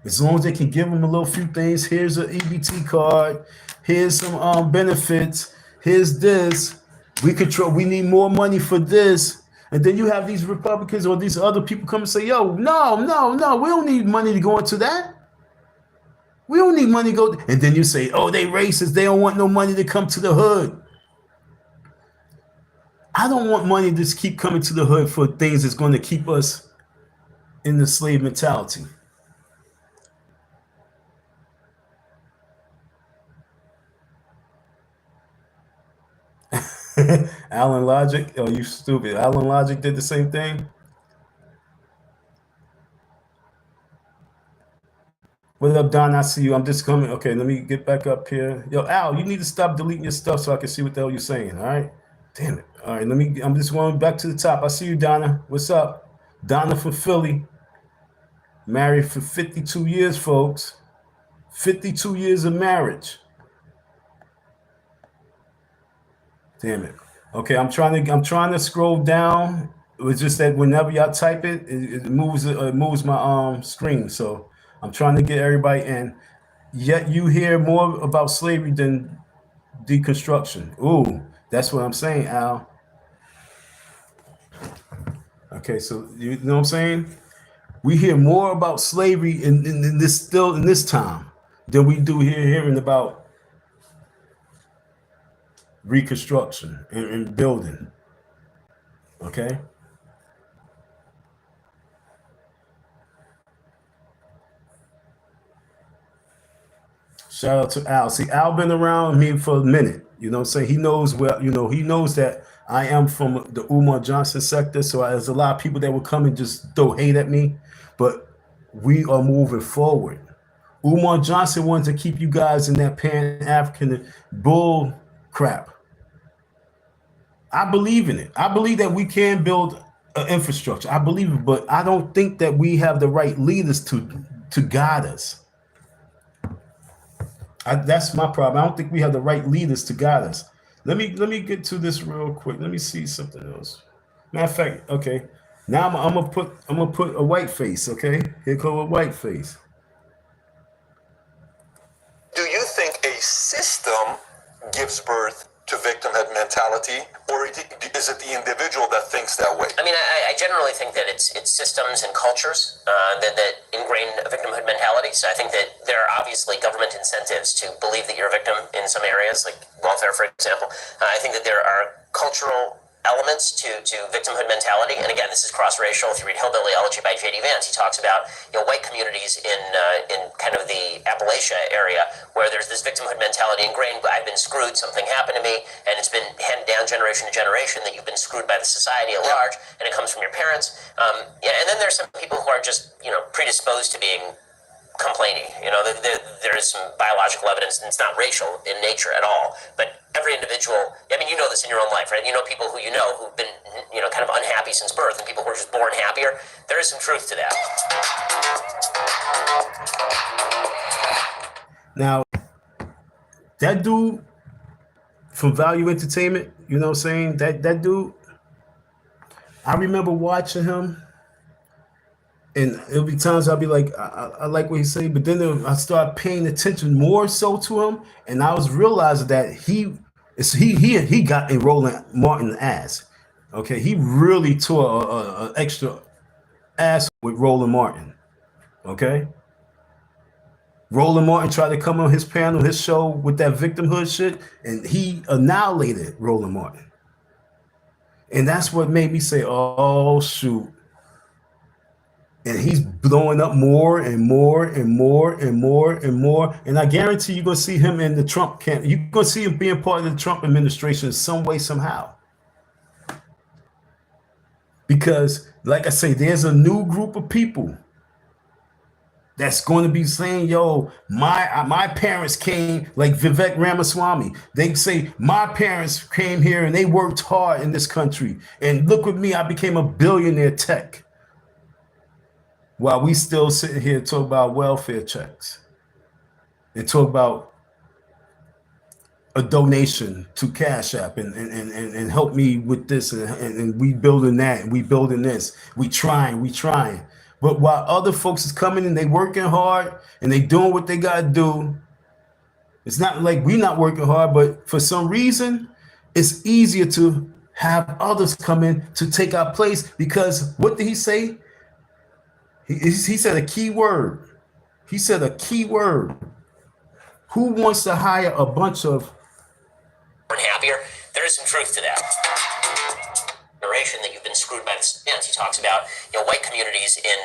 As long as they can give them a little few things. Here's an EBT card. Here's some benefits. Here's this. We need more money for this. And then you have these Republicans or these other people come and say, yo, no, we don't need money to go into that. We don't need money to go. And then you say, oh, they racist. They don't want no money to come to the hood. I don't want money to just keep coming to the hood for things that's going to keep us in the slave mentality. Alan Logic, oh, you stupid. Alan Logic did the same thing. What up, Don? I see you. I'm just coming. Okay, let me get back up here. Yo, Al, you need to stop deleting your stuff so I can see what the hell you're saying. All right. Damn it. All right, I'm just going back to the top. I see you, Donna. What's up? Donna from Philly. Married for 52 years, folks. 52 years of marriage. Damn it. Okay, I'm trying to scroll down. It was just that whenever y'all type it moves my screen. So I'm trying to get everybody in. Yet you hear more about slavery than deconstruction. Ooh, that's what I'm saying, Al. Okay, so you know what I'm saying? We hear more about slavery in this time than we do hearing about reconstruction and building. Okay. Shout out to Al. See, Al been around me for a minute. You know what I'm saying? He knows he knows that I am from the Umar Johnson sector. So there's a lot of people that will come and just throw hate at me. But we are moving forward. Umar Johnson wanted to keep you guys in that Pan-African bull crap. I believe in it. I believe that we can build an infrastructure. I believe it, but I don't think that we have the right leaders to guide us. That's my problem. I don't think we have the right leaders to guide us. Let me get to this real quick. Let me see something else. Matter of fact, okay. Now I'm gonna put a white face. Okay, here comes a white face. Do you think a system gives birth to victimhood mentality, or is it the individual that thinks that way? I mean, I generally think that it's systems and cultures that ingrain a victimhood mentality. So I think that there are obviously government incentives to believe that you're a victim in some areas, like welfare, for example. I think that there are cultural elements to victimhood mentality, and again, this is cross-racial. If you read Hillbilly Elegy by J.D. Vance, he talks about white communities in kind of the Appalachia area where there's this victimhood mentality ingrained. I've been screwed, something happened to me, and it's been handed down generation to generation that you've been screwed by the society at large, and it comes from your parents. And then there's some people who are just predisposed to being complaining. There is some biological evidence, and it's not racial in nature at all. But every individual, I mean, you know this in your own life, right? You know people who've been, kind of unhappy since birth, and people who are just born happier. There is some truth to that. Now, that dude from Value Entertainment, you know what I'm saying? That dude, I remember watching him. And there'll be times I'll be like, I like what he say, but then I start paying attention more so to him, and I was realizing that he got in Roland Martin's ass. Okay, he really tore an extra ass with Roland Martin. Okay, Roland Martin tried to come on his panel, his show with that victimhood shit, and he annihilated Roland Martin. And that's what made me say, oh shoot. And he's blowing up more and more and more and more and more. And I guarantee you're going to see him in the Trump camp. You're going to see him being part of the Trump administration in some way, somehow. Because, like I say, there's a new group of people that's going to be saying, yo, my parents came, like Vivek Ramaswamy. They say, my parents came here and they worked hard in this country. And look with me, I became a billionaire tech. While we still sitting here talk about welfare checks and talk about a donation to Cash App and help me with this and we building that and we building this. We trying. But while other folks is coming and they working hard and they doing what they gotta do, it's not like we not working hard, but for some reason, it's easier to have others come in to take our place because what did he say? He said a key word. He said a key word. Who wants to hire a bunch of happier? There is some truth to that. Narration that you've been screwed by the stance. He talks about white communities in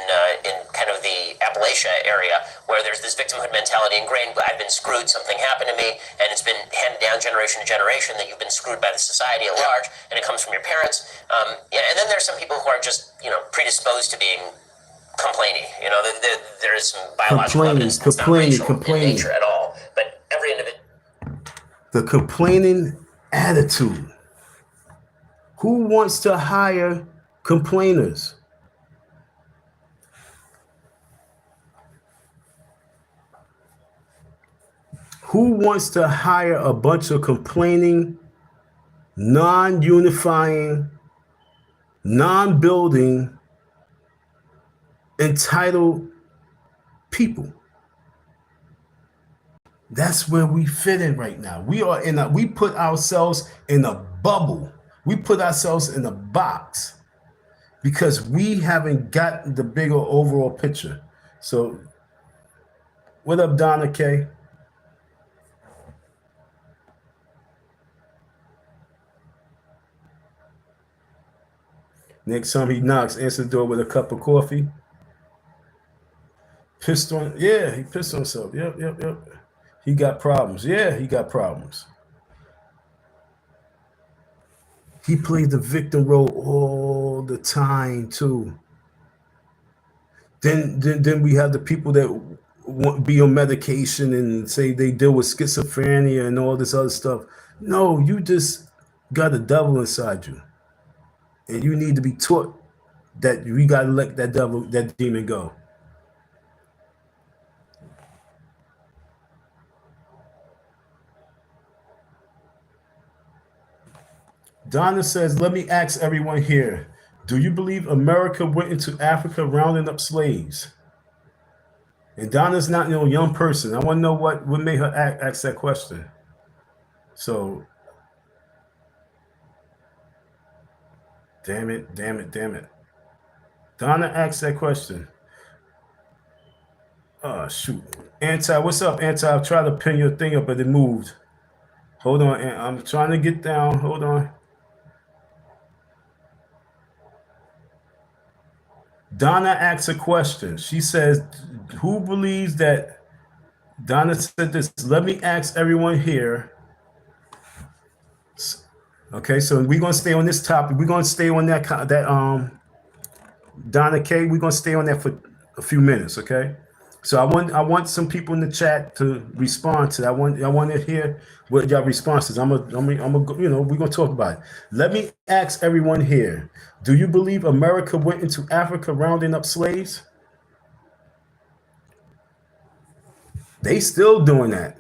kind of the Appalachia area where there's this victimhood mentality ingrained. I've been screwed. Something happened to me, and it's been handed down generation to generation that you've been screwed by the society at large, and it comes from your parents. And then there's some people who are just predisposed to being complaining. There is some biological evidence that's not racial in nature at all. But every individual. The complaining attitude. Who wants to hire complainers? Who wants to hire a bunch of complaining, non-unifying, non-building, entitled people? That's where we fit in right now. We put ourselves in a bubble. We put ourselves in a box because we haven't got the bigger overall picture. So, what up, Donna K? Next time he knocks, answer the door with a cup of coffee. Pissed on, yeah, he pissed on himself. Yep. He got problems. Yeah, he got problems. He plays the victim role all the time too. Then we have the people that want to be on medication and say they deal with schizophrenia and all this other stuff. No, you just got a devil inside you. And you need to be taught that we got to let that demon go. Donna says, let me ask everyone here, do you believe America went into Africa rounding up slaves? And Donna's not a young person. I want to know what made her ask that question. So, damn it. Donna asked that question. Oh, shoot. Anti, what's up, Anti? I've tried to pin your thing up, but it moved. Hold on, I'm trying to get down. Hold on. Donna asks a question. She says, who believes that? Donna said this, let me ask everyone here. Okay, so we're going to stay on this topic. We're going to stay on that Donna K, we're going to stay on that for a few minutes, okay? So I want some people in the chat to respond to that. I want to hear what y'all responses. we're going to talk about it. Let me ask everyone here, do you believe America went into Africa rounding up slaves? They still doing that.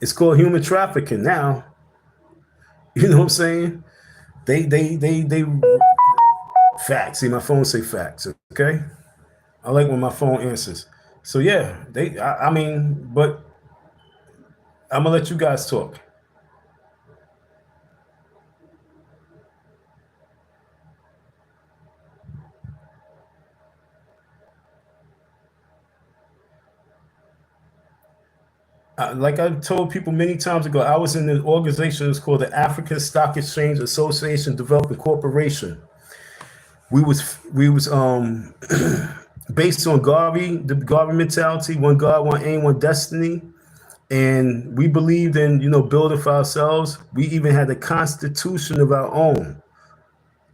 It's called human trafficking now. You know what I'm saying? They facts. See, my phone say facts, okay? I like when my phone answers. So yeah, but I'm gonna let you guys talk. Like I told people many times ago, I was in an organization that's called the African Stock Exchange Association Development Corporation. We was based on the Garvey mentality, one God, one aim, one destiny. And we believed in, building for ourselves. We even had a constitution of our own.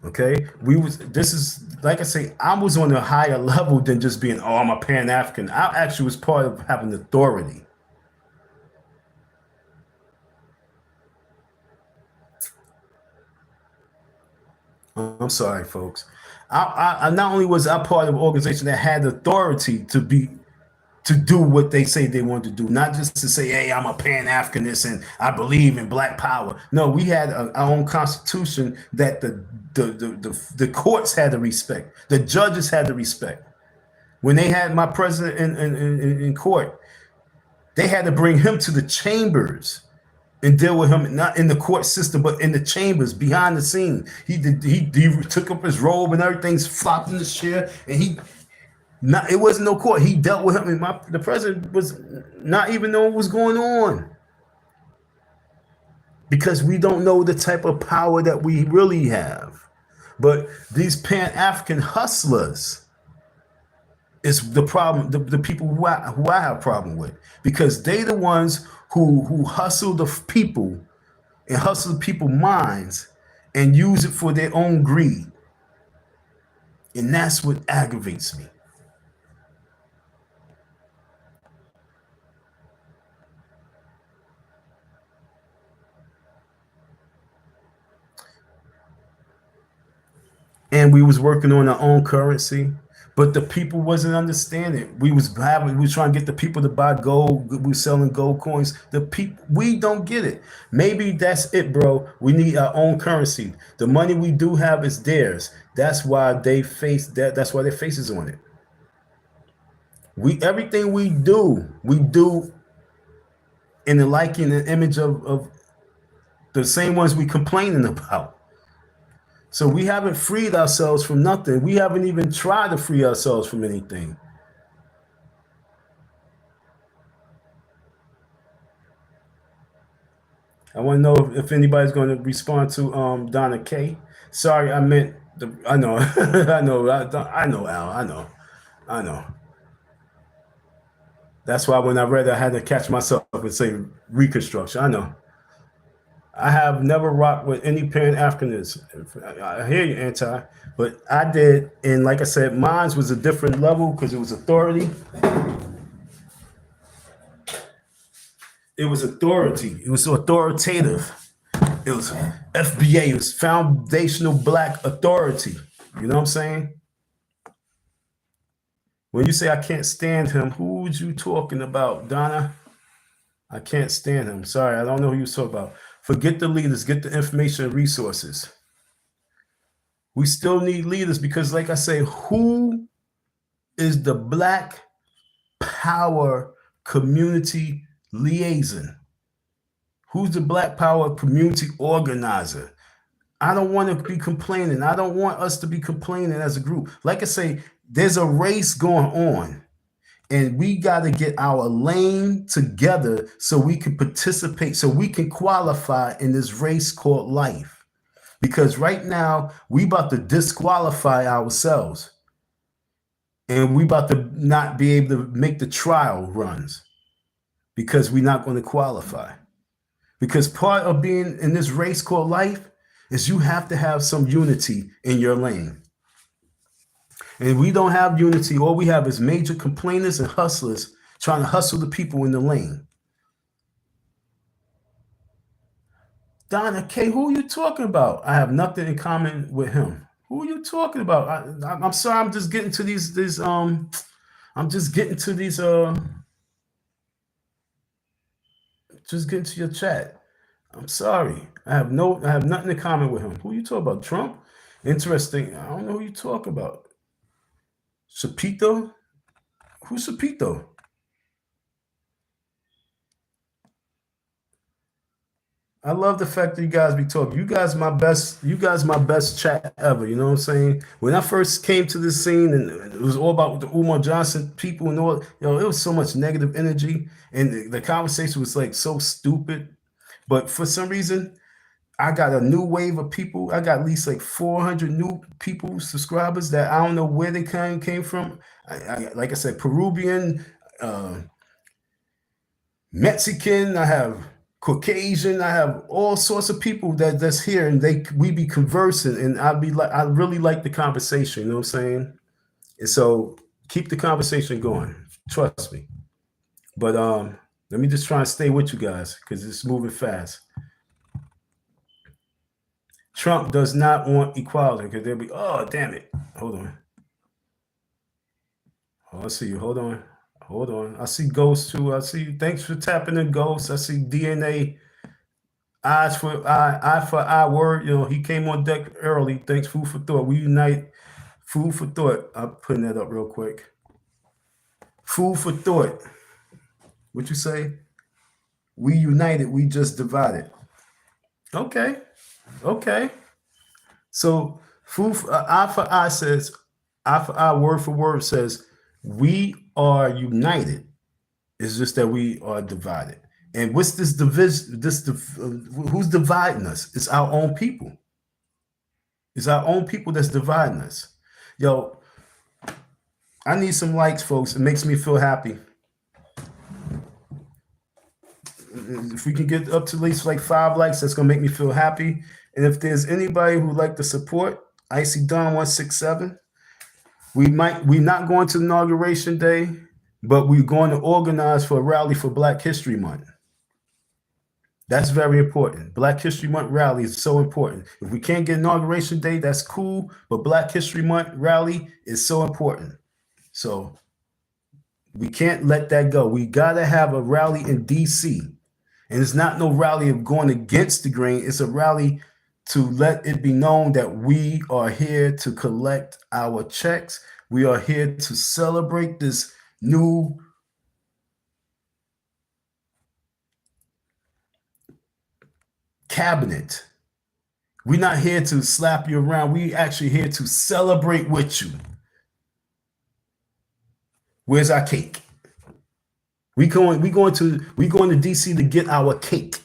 Okay, this is, like I say, I was on a higher level than just being, oh, I'm a Pan-African. I actually was part of having authority. I'm sorry, folks. I not only was I part of an organization that had authority to do what they say they want to do, not just to say, hey, I'm a Pan-Africanist and I believe in black power. No, we had our own constitution that the courts had to respect. The judges had to respect. When they had my president in court, they had to bring him to the chambers and deal with him, not in the court system, but in the chambers, behind the scene. He took up his robe and everything's flopped in the chair, and it wasn't no court. He dealt with him, and the president was not even knowing what was going on, because we don't know the type of power that we really have. But these Pan-African hustlers is the problem. The people who I have a problem with, because they the ones who hustle the people and hustle the people's minds and use it for their own greed. And that's what aggravates me. And we was working on our own currency, but the people wasn't understanding. We was trying to get the people to buy gold. We were selling gold coins. The people, we don't get it. Maybe that's it, bro. We need our own currency. The money we do have is theirs. That's why they face that. That's why their face is on it. Everything we do in the liking and image of the same ones we complaining about. So we haven't freed ourselves from nothing. We haven't even tried to free ourselves from anything. I want to know if anybody's going to respond to Donna K. Sorry, I meant I know, I know, Al, I know. That's why when I read it, I had to catch myself and say Reconstruction. I know. I have never rocked with any Pan-Africanists. I hear you, Anti, but I did. And like I said, mine was a different level because it was authority. It was authority. It was authoritative. It was FBA. It was foundational black authority. You know what I'm saying? When you say I can't stand him, who was you talking about, Donna? I can't stand him. Sorry, I don't know who you talking about. Forget the leaders, get the information and resources. We still need leaders because, like I say, who is the Black Power community liaison? Who's the Black Power community organizer? I don't want to be complaining. I don't want us to be complaining as a group. Like I say, there's a race going on. And we got to get our lane together so we can participate, so we can qualify in this race called life. Because right now, we about to disqualify ourselves. And we about to not be able to make the trial runs because we're not going to qualify. Because part of being in this race called life is you have to have some unity in your lane. And we don't have unity. All we have is major complainers and hustlers trying to hustle the people in the lane. Donna K, who are you talking about? I have nothing in common with him. Who are you talking about? I'm sorry. I'm just getting to these. I'm just getting to these. Just getting to your chat. I'm sorry. I have nothing in common with him. Who are you talking about? Trump? Interesting. I don't know who you talking about. Sapito? Who's Sapito? I love the fact that you guys be talking. You guys my best chat ever. You know what I'm saying? When I first came to this scene and it was all about the Umar Johnson people and all, it was so much negative energy and the conversation was like so stupid. But for some reason, I got a new wave of people. I got at least like 400 new people, subscribers that I don't know where they came from. Like I said, Peruvian, Mexican, I have Caucasian, I have all sorts of people that's here, and we be conversing, and I really like the conversation, you know what I'm saying? And so keep the conversation going. Trust me. But let me just try and stay with you guys because it's moving fast. Trump does not want equality because they'll be, oh, damn it. Hold on. Oh, I see you. Hold on. Hold on. I see Ghost too. I see you. Thanks for tapping in, Ghost. I see DNA. Eye for eye word. You know, he came on deck early. Thanks, food for thought. We unite. Food for thought. I'm putting that up real quick. Food for thought. What you say? We united. We just divided. Okay. Okay. So eye for eye says, eye for eye, word for word says, we are united. It's just that we are divided. And what's this division? Who's dividing us? It's our own people. It's our own people that's dividing us. Yo, I need some likes, folks. It makes me feel happy. If we can get up to at least like 5 likes, that's gonna make me feel happy. And if there's anybody who'd like to support Icy Dawn 167, we're not going to Inauguration Day, but we're going to organize for a rally for Black History Month. That's very important. Black History Month rally is so important. If we can't get Inauguration Day, that's cool, but Black History Month rally is so important. So we can't let that go. We gotta have a rally in DC. And it's not no rally of going against the grain. It's a rally to let it be known that we are here to collect our checks. We are here to celebrate this new cabinet. We're not here to slap you around. We actually here to celebrate with you. Where's our cake? We going to DC to get our cake.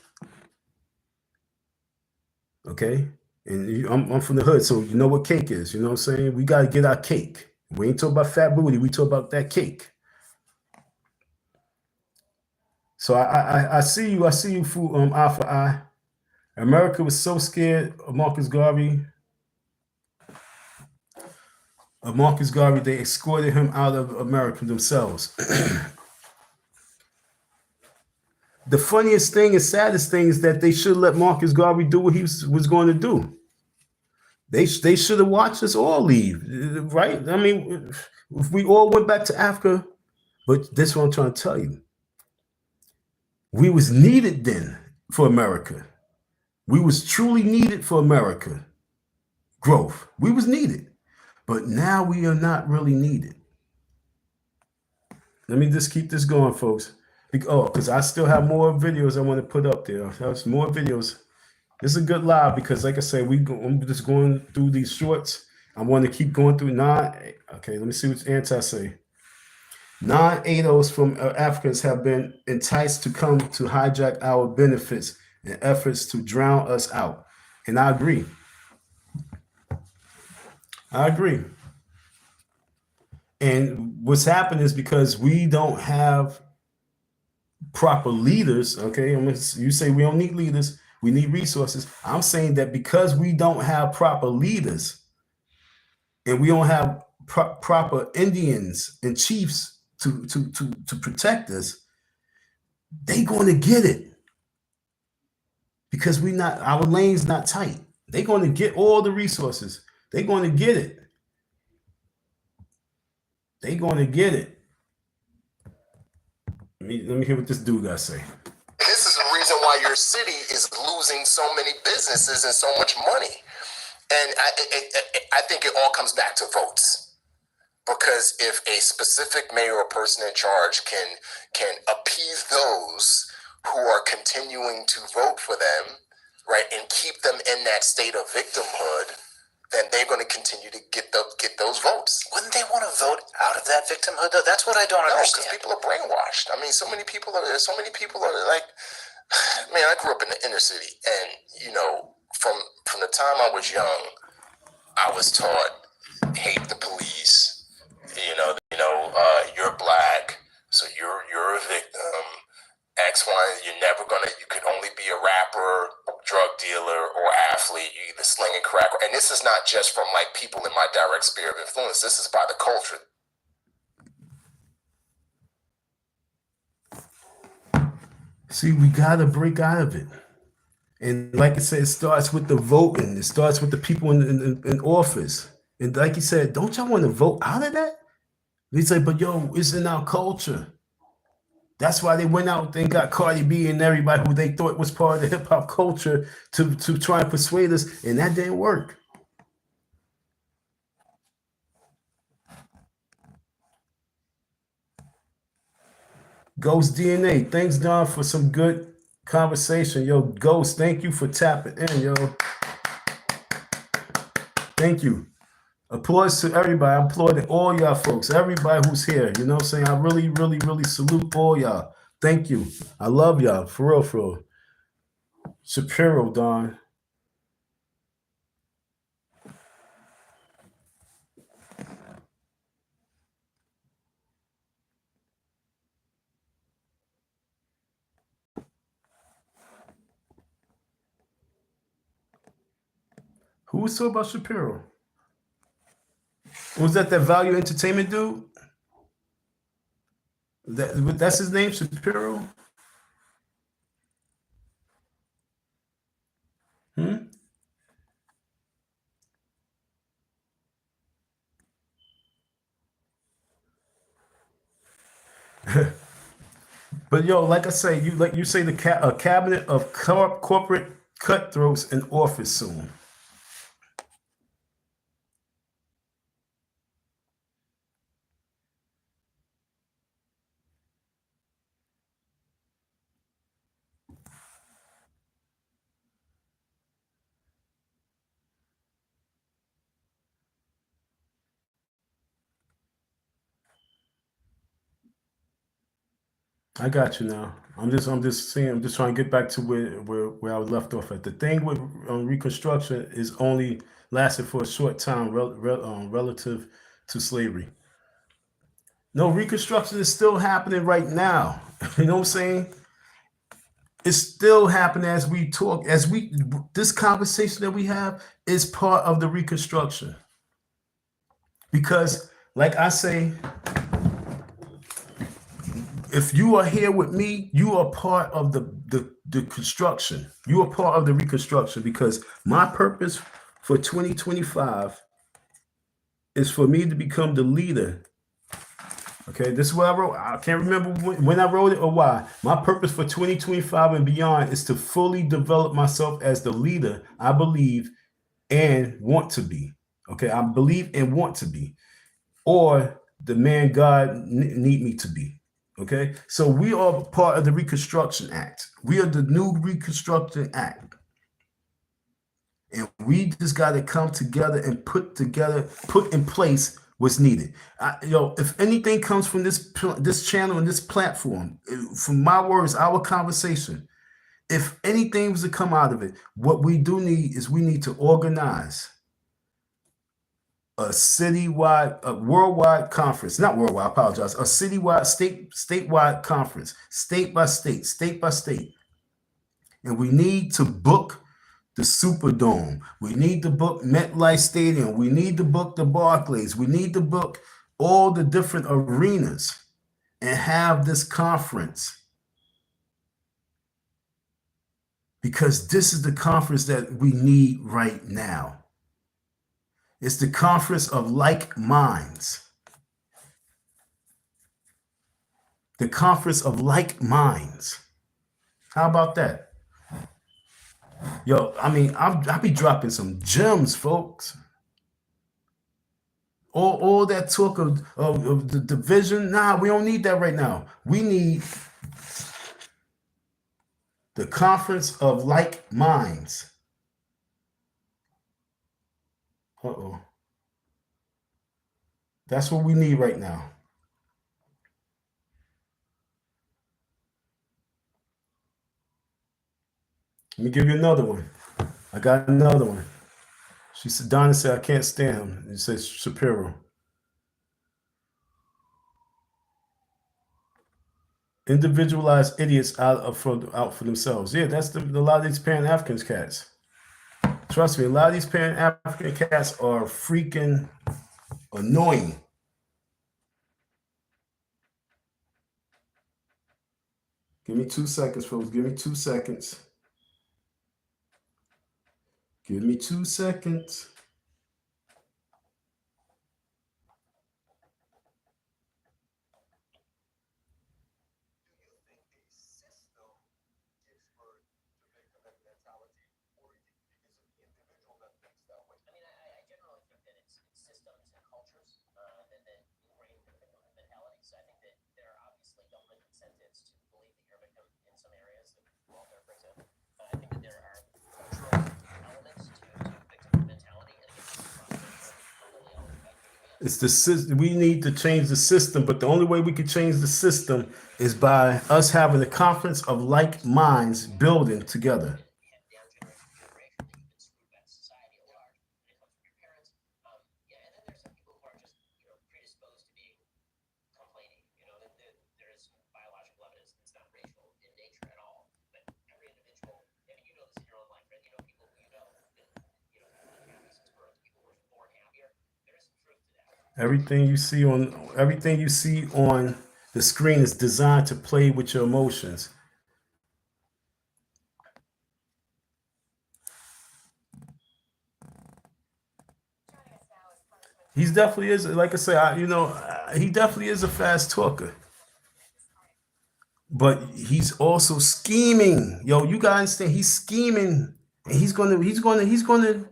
Okay? And I'm from the hood, so you know what cake is. You know what I'm saying? We got to get our cake. We ain't talking about fat booty. We talk about that cake. So I see you. I see you, eye for eye. America was so scared of Marcus Garvey. They escorted him out of America themselves. The funniest thing and saddest thing is that they should let Marcus Garvey do what he was going to do. They should have watched us all leave, right? I mean, if we all went back to Africa, but this is what I'm trying to tell you. We was needed then for America. We was truly needed for America growth. We was needed, but now we are not really needed. Let me just keep this going, folks. Because I still have more videos I want to put up there. There's more videos. This is a good live because, like I said, I'm just going through these shorts. I want to keep going through okay, let me see what Anti say. Non-ADOS from Africans have been enticed to come to hijack our benefits and efforts to drown us out. And I agree. I agree. And what's happened is because we don't have proper leaders, okay? You say we don't need leaders, we need resources. I'm saying that because we don't have proper leaders and we don't have proper Indians and chiefs to protect us, they going to get it. Because our lane's not tight. They're going to get all the resources. They're going to get it. They're going to get it. Let me hear what this dude got to say. This is the reason why your city is losing so many businesses and so much money. And I think it all comes back to votes. Because if a specific mayor or person in charge can appease those who are continuing to vote for them, right, and keep them in that state of victimhood, then they're going to continue to get those votes. Wouldn't they want to vote out of that victimhood, though? That's what I don't understand. Because people are brainwashed. I mean, so many people are like, man, I grew up in the inner city, and, time I was young, I was taught hate the police. You're black, so you're a victim. X, Y, you could only be a rapper, drug dealer, or athlete. You either slinging crack. And this is not just from like people in my direct sphere of influence. This is by the culture. See, we gotta break out of it. And like I said, it starts with the voting. It starts with the people in office. And like you said, don't y'all want to vote out of that? They say, but yo, it's in our culture. That's why they went out and got Cardi B and everybody who they thought was part of the hip hop culture to try and persuade us, and that didn't work. Ghost DNA, thanks Don for some good conversation. Yo, Ghost, thank you for tapping in, yo. Thank you. Applause to everybody. I applaud all y'all folks, everybody who's here. You know what I'm saying? I really, really, really salute all y'all. Thank you. I love y'all. For real, for real. Shapiro, Don. Who was talking about Shapiro? Was that Value Entertainment dude? That's his name, Shapiro? But yo, like I say, you say a cabinet of corporate cutthroats in office soon. I got you now. I'm just saying. I'm just trying to get back to where I was left off at. The thing with Reconstruction is only lasted for a short time relative to slavery. No, Reconstruction is still happening right now. You know what I'm saying? It's still happening as we talk. This conversation that we have is part of the Reconstruction. Because, like I say, if you are here with me, you are part of the construction. You are part of the Reconstruction, because my purpose for 2025 is for me to become the leader. Okay, this is what I wrote. I can't remember when I wrote it or why. My purpose for 2025 and beyond is to fully develop myself as the leader I believe and want to be. Okay, I believe and want to be, or the man God need me to be. Okay, so we are part of the Reconstruction Act. We are the new Reconstruction Act. And we just got to come together and put in place what's needed. If anything comes from this channel and this platform, from my words, our conversation, if anything was to come out of it, what we do need is we need to organize a citywide, a worldwide conference, not worldwide, I apologize, a citywide, statewide conference, state by state. And we need to book the Superdome. We need to book MetLife Stadium. We need to book the Barclays. We need to book all the different arenas and have this conference. Because this is the conference that we need right now. It's the conference of like minds. The conference of like minds. How about that? Yo, I mean, I'll be dropping some gems, folks. All that talk of the division, nah, we don't need that right now. We need the conference of like minds. Uh-oh. That's what we need right now. Let me give you another one. I got another one. She said, Donna said, I can't stand him. He says Shapiro. Individualized idiots out for themselves. Yeah, that's a lot of these Pan-African cats. Trust me, a lot of these Pan-African cats are freaking annoying. Give me 2 seconds, folks. Give me 2 seconds. Give me 2 seconds. It's the system. We need to change the system, but the only way we can change the system is by us having a conference of like minds building together. Everything you see on the screen is designed to play with your emotions. He definitely is, like I say, he definitely is a fast talker. But he's also scheming. Yo, you gotta understand, he's scheming, and he's gonna win.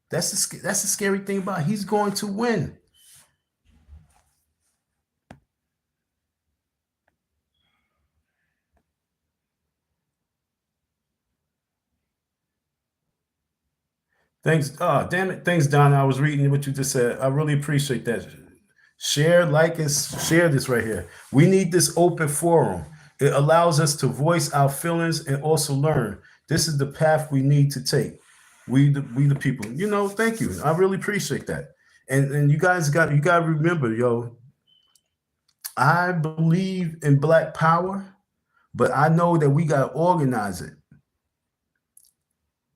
That's the scary thing about it. He's going to win. Thanks. Oh, damn it. Thanks, Donna. I was reading what you just said. I really appreciate that. Share, like, and share this right here. We need this open forum. It allows us to voice our feelings and also learn. This is the path we need to take. We the people. Thank you. I really appreciate that. And you guys got to remember, yo, I believe in Black power, but I know that we got to organize it.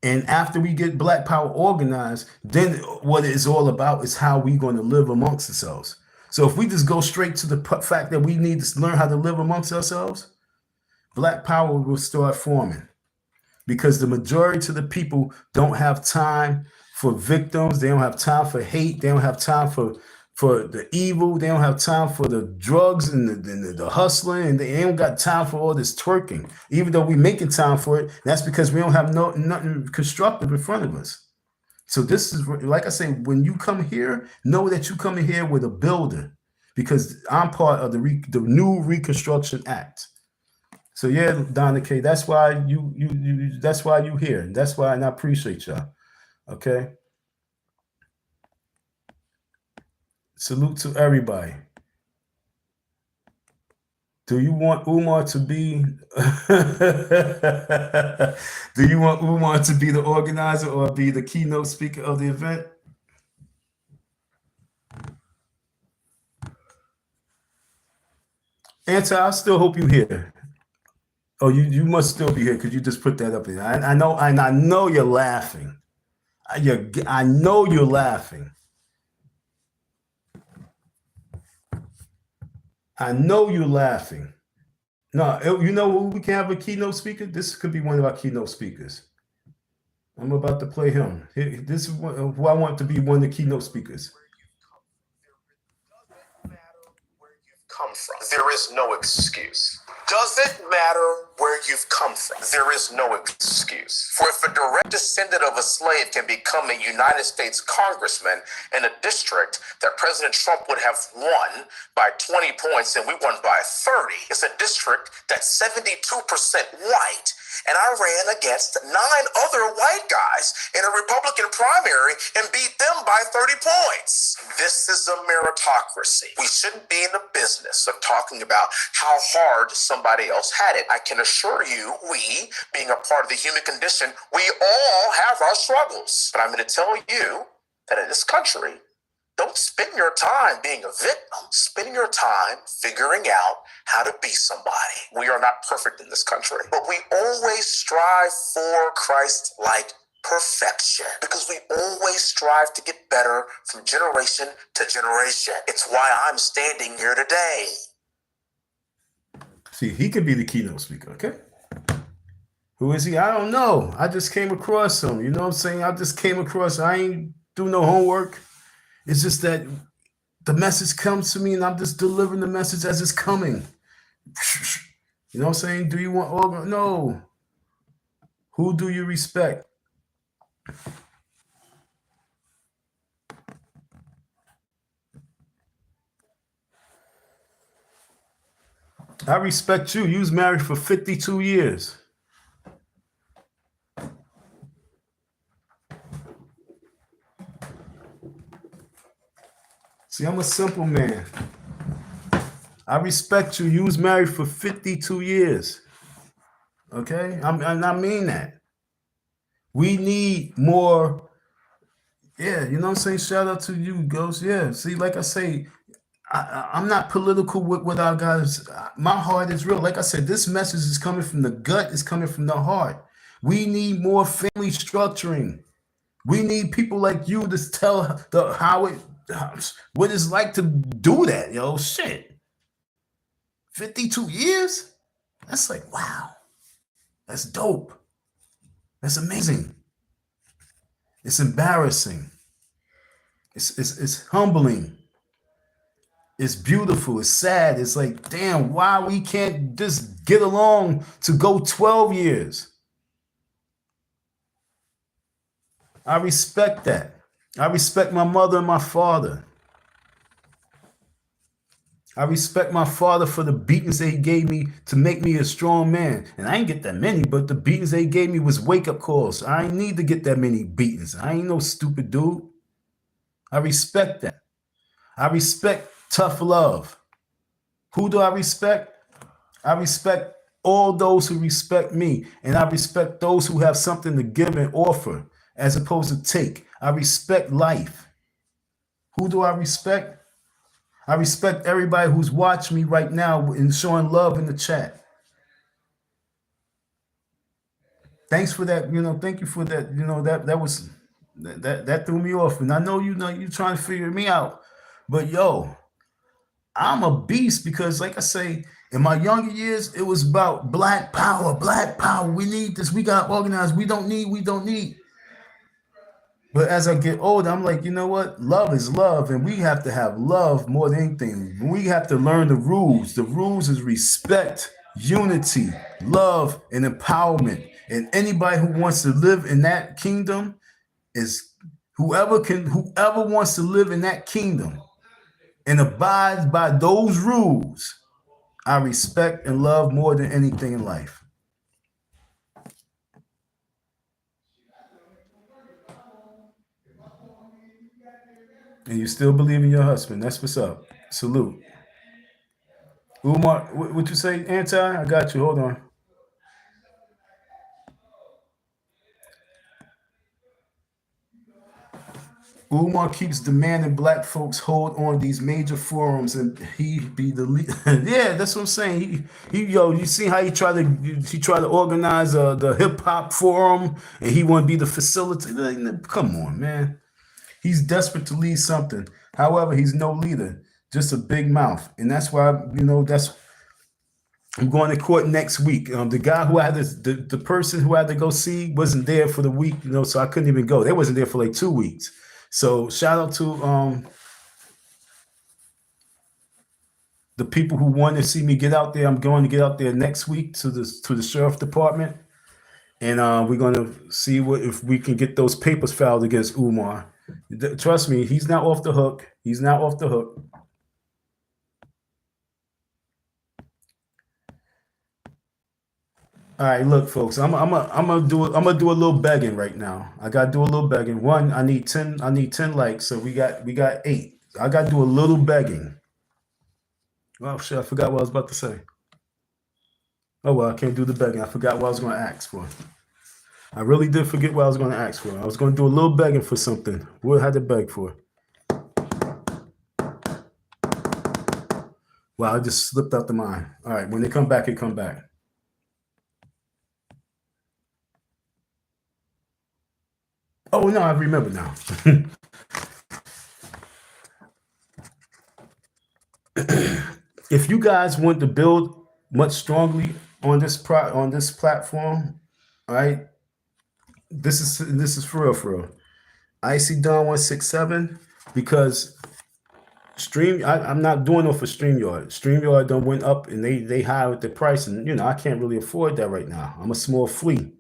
And after we get Black power organized, then what it's all about is how we going to live amongst ourselves. So if we just go straight to the fact that we need to learn how to live amongst ourselves, Black power will start forming, because the majority of the people don't have time for victims. They don't have time for hate. They don't have time for the evil. They don't have time for the drugs and the hustling, and they ain't got time for all this twerking. Even though we're making time for it, that's because we don't have nothing constructive in front of us. So this is, like I say, when you come here, know that you come in here with a builder, because I'm part of the new Reconstruction Act. So yeah, Donna K, that's why that's why you here. That's why, and I appreciate y'all. Okay. Salute to everybody. Do you want Umar to be do you want Umar to be the organizer or be the keynote speaker of the event? Answer, I still hope you're here. Oh, you must still be here because you just put that up there. I know, and I know you're laughing. I know you're laughing. I know you're laughing. No, we can have a keynote speaker. This could be one of our keynote speakers. I'm about to play him. This is who I want to be one of the keynote speakers. Come from. There is no excuse. Doesn't matter where you've come from. There is no excuse. For if a direct descendant of a slave can become a United States congressman in a district that President Trump would have won by 20 points and we won by 30, it's a district that's 72% white And I ran against 9 other white guys in a Republican primary and beat them by 30 points. This is a meritocracy. We shouldn't be in the business of talking about how hard somebody else had it. I can assure you, we, being a part of the human condition, we all have our struggles. But I'm going to tell you that in this country, don't spend your time being a victim. Spend your time figuring out how to be somebody. We are not perfect in this country, but we always strive for Christ-like perfection because we always strive to get better from generation to generation. It's why I'm standing here today. See, he could be the keynote speaker, okay? Who is he? I don't know. I just came across him. You know what I'm saying? I just came across, I ain't do no homework. It's just that the message comes to me and I'm just delivering the message as it's coming. You know what I'm saying? Do you want organ? No. Who do you respect? I respect you. You was married for 52 years. See, I'm a simple man. I respect you. You was married for 52 years. Okay? And I mean that. We need more. Yeah, you know what I'm saying? Shout out to you, Ghost. Yeah, see, like I say, I'm not political with what our guys. My heart is real. Like I said, this message is coming from the gut. It's coming from the heart. We need more family structuring. We need people like you to tell what it's like to do that, yo. Shit. 52 years? That's like, wow. That's dope. That's amazing. It's embarrassing. It's humbling. It's beautiful. It's sad. It's like, damn, why we can't just get along to go 12 years? I respect that. I respect my mother and my father. I respect my father for the beatings that he gave me to make me a strong man. And I ain't get that many, but the beatings they gave me was wake-up calls. I ain't need to get that many beatings. I ain't no stupid dude. I respect that. I respect tough love. Who do I respect? I respect all those who respect me. And I respect those who have something to give and offer as opposed to take. I respect life. Who do I respect? I respect everybody who's watching me right now and showing love in the chat. Thanks for that. You know, thank you for that. You know, that threw me off. And I know you're trying to figure me out. But yo, I'm a beast because, like I say, in my younger years, it was about black power, black power. We need this. We got organized. We don't need. But as I get older, I'm like, you know what? Love is love, and we have to have love more than anything. We have to learn the rules. The rules is respect, unity, love, and empowerment. And anybody who wants to live in that kingdom is whoever wants to live in that kingdom and abides by those rules, I respect and love more than anything in life. And you still believe in your husband. That's what's up. Salute. Umar, what you say, Anti? I got you. Hold on. Umar keeps demanding black folks hold on these major forums, and he be the lead. Yeah, that's what I'm saying. You see how he tried to organize the hip hop forum, and he want to be the facilitator. Come on, man. He's desperate to lead something. However, he's no leader, just a big mouth. And that's why, I'm going to court next week. The guy who had the person who had to go see wasn't there for the week, so I couldn't even go. They wasn't there for like 2 weeks. So shout out to the people who want to see me get out there. I'm going to get out there next week to the sheriff department. And we're going to see if we can get those papers filed against Umar. Trust me, he's not off the hook. He's not off the hook. All right, look, folks. I'm gonna do a little begging right now. I gotta do a little begging. One, I need 10 likes. So we got 8. I gotta do a little begging. Oh shit, I forgot what I was about to say. Oh well, I can't do the begging. I forgot what I was gonna ask for. I really did forget what I was gonna ask for. I was gonna do a little begging for something. What had to beg for? Wow, I just slipped out the mind. All right, when they come back, it come back. Oh no, I remember now. If you guys want to build much strongly on this platform, all right, this is for real. Icy Dawn 167, because I'm not doing it for StreamYard. StreamYard done went up and they high the price, and you know I can't really afford that right now. I'm a small flea,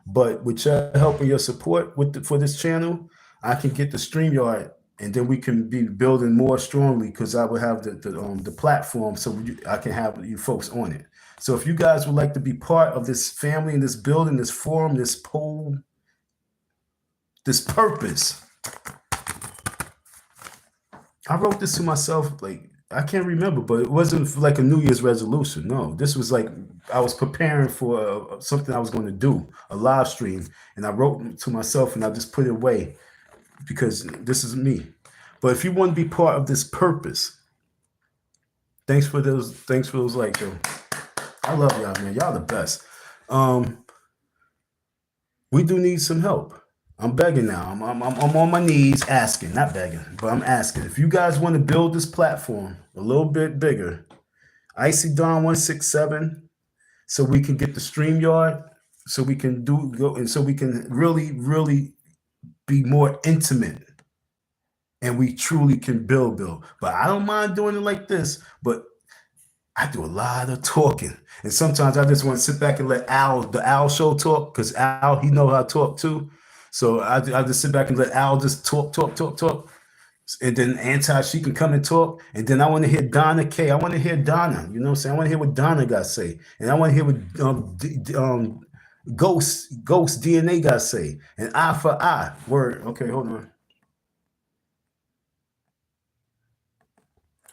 but with your help and your support for this channel, I can get the StreamYard, and then we can be building more strongly, because I will have the platform, so I can have you folks on it. So if you guys would like to be part of this family and this building, this forum, this poll, this purpose. I wrote this to myself, like, I can't remember, but it wasn't like a New Year's resolution. No, this was like I was preparing for something I was going to do, a live stream, and I wrote to myself and I just put it away because this is me. But if you want to be part of this purpose, thanks for those likes, yo. I love y'all, man. Y'all the best. We do need some help. I'm begging now. I'm on my knees asking, not begging, but I'm asking. If you guys want to build this platform a little bit bigger, Icy Dawn 167, so we can get the StreamYard, so we can so we can really be more intimate, and we truly can build. But I don't mind doing it like this, but I do a lot of talking, and sometimes I just want to sit back and let the Al show talk, because Al, he know how to talk too. So I just sit back and let Al just talk. And then she can come and talk. And then I want to hear Donna K. I want to hear Donna. You know what I'm saying? I want to hear what Donna got to say. And I want to hear what Ghost DNA got to say. And I for I. Word. Okay, hold on.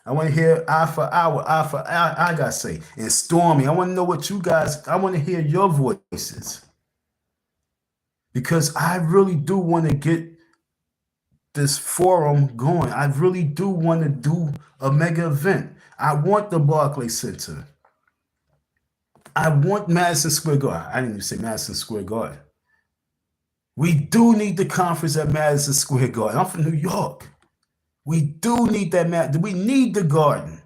I want to hear I for I, what I got to say. And Stormy, I want to know what you guys, I want to hear your voices. Because I really do want to get this forum going. I really do want to do a mega event. I want the Barclays Center. I want Madison Square Garden. I didn't even say Madison Square Garden. We do need the conference at Madison Square Garden. I'm from New York. We do need that. We need the garden.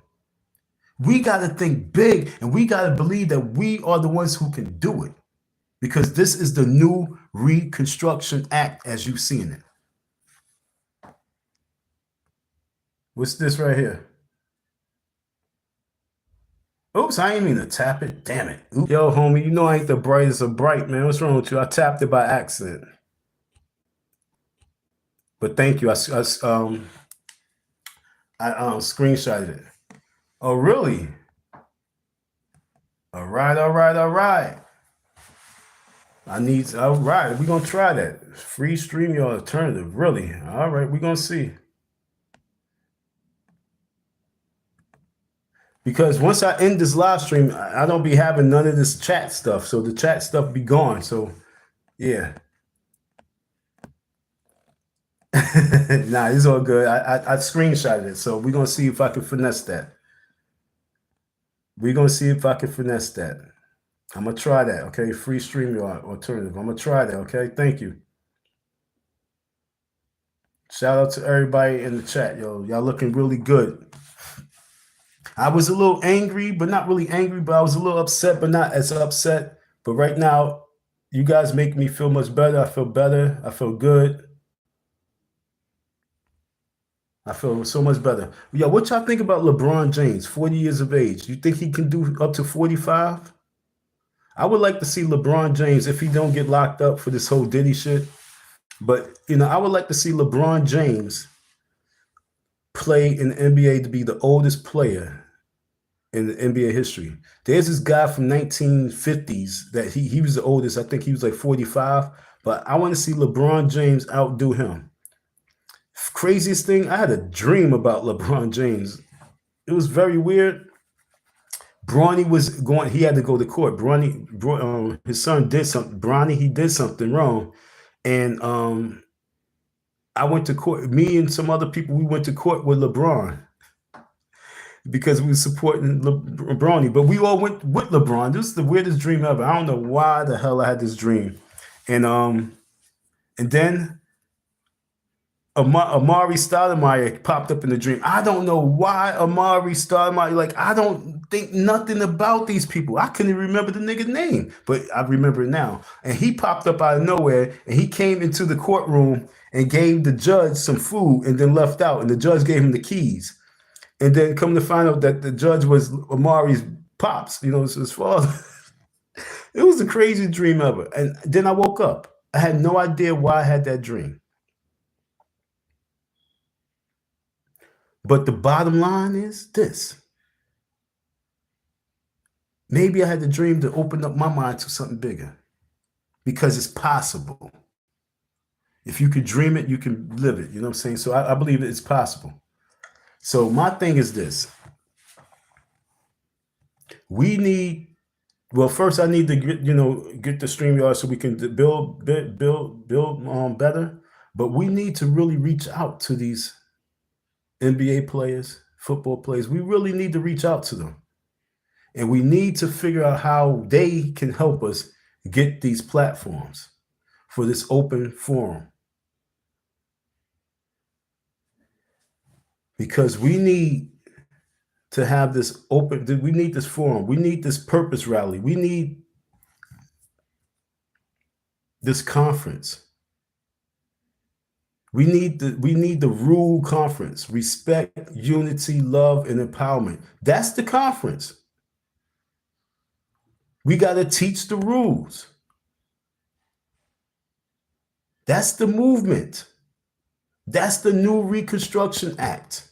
We got to think big, and we got to believe that we are the ones who can do it. Because this is the new Reconstruction Act as you've seen it. What's this right here? Oops, I ain't mean to tap it. Damn it. Oops. Yo, homie, you know I ain't the brightest of bright, man. What's wrong with you? I tapped it by accident. But thank you. I screenshotted it. Oh, really? All right. All right, we're going to try that. Free StreamYard alternative, really? All right, we're going to see. Because once I end this live stream, I don't be having none of this chat stuff. So the chat stuff be gone. So, yeah. Nah, it's all good. I screenshotted it. So we're going to see if I can finesse that. I'm going to try that, okay? Free StreamYard alternative. I'm going to try that, okay? Thank you. Shout out to everybody in the chat, yo. Y'all looking really good. I was a little angry, but not really angry, but I was a little upset, but not as upset. But right now, you guys make me feel much better. I feel better. I feel good. I feel so much better. Yo, what y'all think about LeBron James, 40 years of age? You think he can do up to 45? I would like to see LeBron James, if he don't get locked up for this whole Diddy shit. But, you know, I would like to see LeBron James play in the NBA to be the oldest player in the NBA history. There's this guy from 1950s that he was the oldest. I think he was like 45. But I want to see LeBron James outdo him. Craziest thing, I had a dream about LeBron James. It was very weird. Bronny was going, he had to go to court. His son did something. Bronny, he did something wrong. And I went to court. Me and some other people, we went to court with LeBron because we were supporting Bronny. But we all went with LeBron. This is the weirdest dream ever. I don't know why the hell I had this dream. And then Amari Stoudemire popped up in the dream. I don't know why Amari Stoudemire, like, I don't think nothing about these people. I couldn't even remember the nigga's name, but I remember it now. And he popped up out of nowhere, and he came into the courtroom and gave the judge some food and then left out, and the judge gave him the keys. And then come to find out that the judge was Amari's pops, you know, his father. It was the craziest dream ever. And then I woke up. I had no idea why I had that dream. But the bottom line is this. Maybe I had the dream to open up my mind to something bigger, because it's possible. If you could dream it, you can live it. You know what I'm saying? So I believe it's possible. So my thing is this. We need, well, first I need to get the StreamYard so we can build better. But we need to really reach out to these NBA players, football players. We really need to reach out to them. And we need to figure out how they can help us get these platforms for this open forum. Because we need to have this open, we need this forum. We need this purpose rally. We need this conference. We need the rule conference, respect, unity, love, and empowerment. That's the conference. We got to teach the rules. That's the movement. That's the new Reconstruction Act.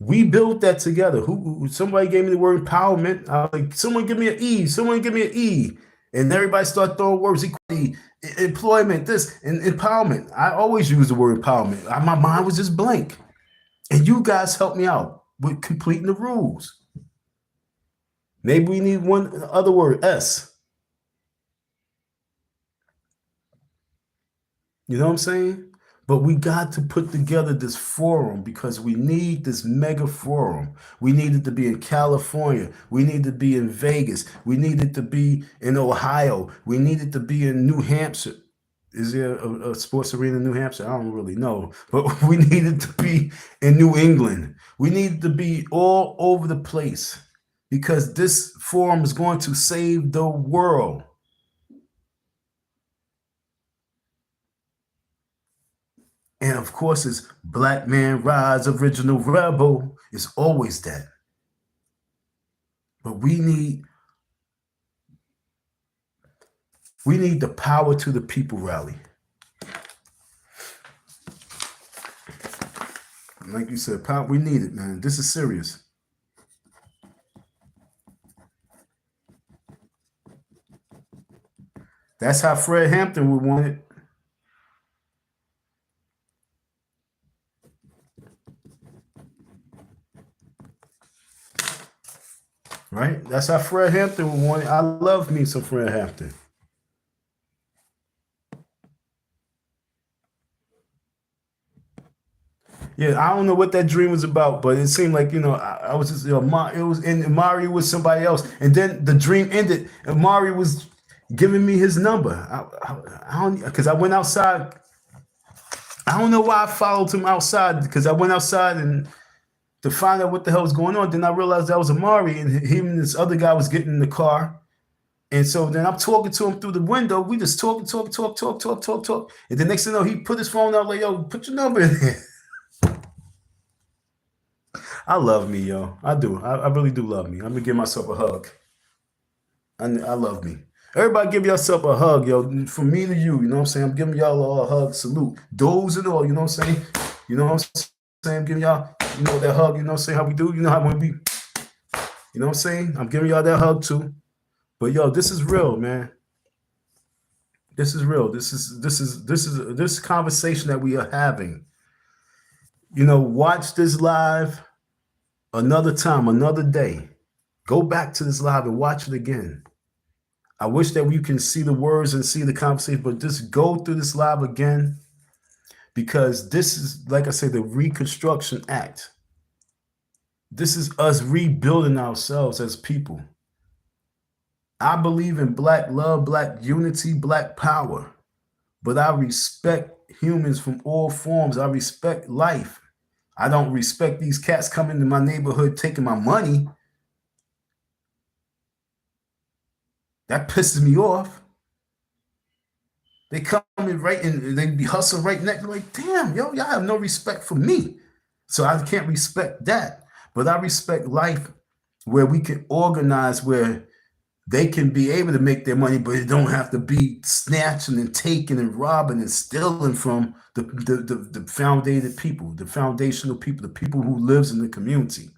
We built that together. Somebody gave me the word empowerment. I was like, someone give me an E. Someone give me an E. And everybody started throwing words, equality, employment, this, and empowerment. I always use the word empowerment. My mind was just blank. And you guys helped me out with completing the rules. Maybe we need one other word, S. You know what I'm saying? But we got to put together this forum because we need this mega forum. We need it to be in California. We need it to be in Vegas. We need it to be in Ohio. We need it to be in New Hampshire. Is there a sports arena in New Hampshire? I don't really know. But we need it to be in New England. We need it to be all over the place because this forum is going to save the world. And of course, it's Black Man Rise, Original Rebel. It's always that. But we need the power to the people rally. Like you said, power, we need it, man. This is serious. That's how Fred Hampton would want it. Right? That's how Fred Hampton would want it. I love me some Fred Hampton. Yeah, I don't know what that dream was about, but it seemed like, I was just, it was, and Amari was somebody else. And then the dream ended. Amari was giving me his number. I don't, because I went outside. I don't know why I followed him outside, because I went outside and to find out what the hell was going on. Then I realized that was Amari, and him and this other guy was getting in the car. And so then I'm talking to him through the window. We just talk. And the next thing you know, he put his phone out like, yo, put your number in there. I love me, yo. I do. I really do love me. I'm going to give myself a hug. I love me. Everybody give yourself a hug, yo. From me to you, you know what I'm saying? I'm giving y'all all a hug, salute. Those and all, you know what I'm saying? You know what I'm saying? I'm giving y'all, that hug, you know what I'm saying? How we do? You know how when we You know what I'm saying? I'm giving y'all that hug too. But yo, this is real, man. This is real. This conversation that we are having. You know, watch this live another time, another day. Go back to this live and watch it again. I wish that we can see the words and see the conversation, but just go through this live again, because this is, like I say, the Reconstruction Act. This is us rebuilding ourselves as people. I believe in black love, black unity, black power, but I respect humans from all forms. I respect life. I don't respect these cats coming to my neighborhood taking my money. That pisses me off. They come in right and they be hustling right next. Like, damn, yo, y'all have no respect for me. So I can't respect that. But I respect life where we can organize, where they can be able to make their money, but it don't have to be snatching and taking and robbing and stealing from the foundated people, the foundational people, the people who lives in the community.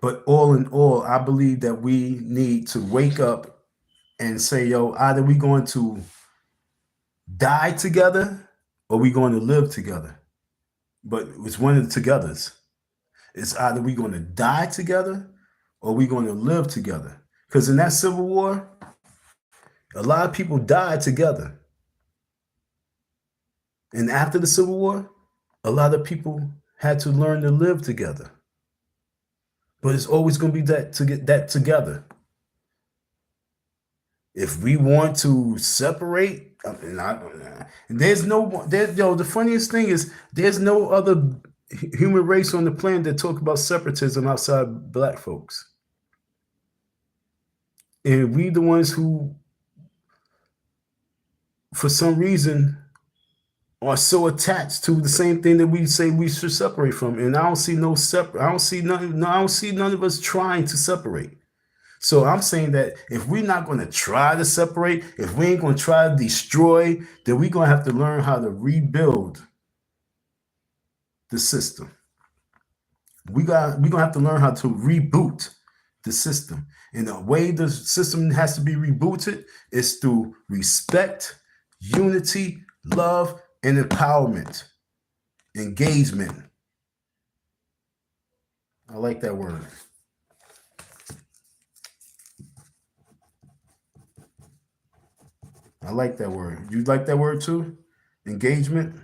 But all in all, I believe that we need to wake up and say, yo, either we going to die together or we going to live together. But it's one of the togethers. It's either we going to die together or we going to live together. Because in that Civil War, a lot of people died together. And after the Civil War, a lot of people had to learn to live together. But it's always going to be that to get that together. If we want to separate, there's no, the funniest thing is there's no other human race on the planet that talk about separatism outside black folks. And we the ones who, for some reason, are so attached to the same thing that we say we should separate from. And I don't see no separate. I don't see none of us trying to separate. So I'm saying that if we're not going to try to separate, if we ain't going to try to destroy, then we're going to have to learn how to rebuild the system. We're going to have to learn how to reboot the system. And the way the system has to be rebooted is through respect, unity, love, and empowerment, engagement. I like that word. I like that word. You like that word too? Engagement?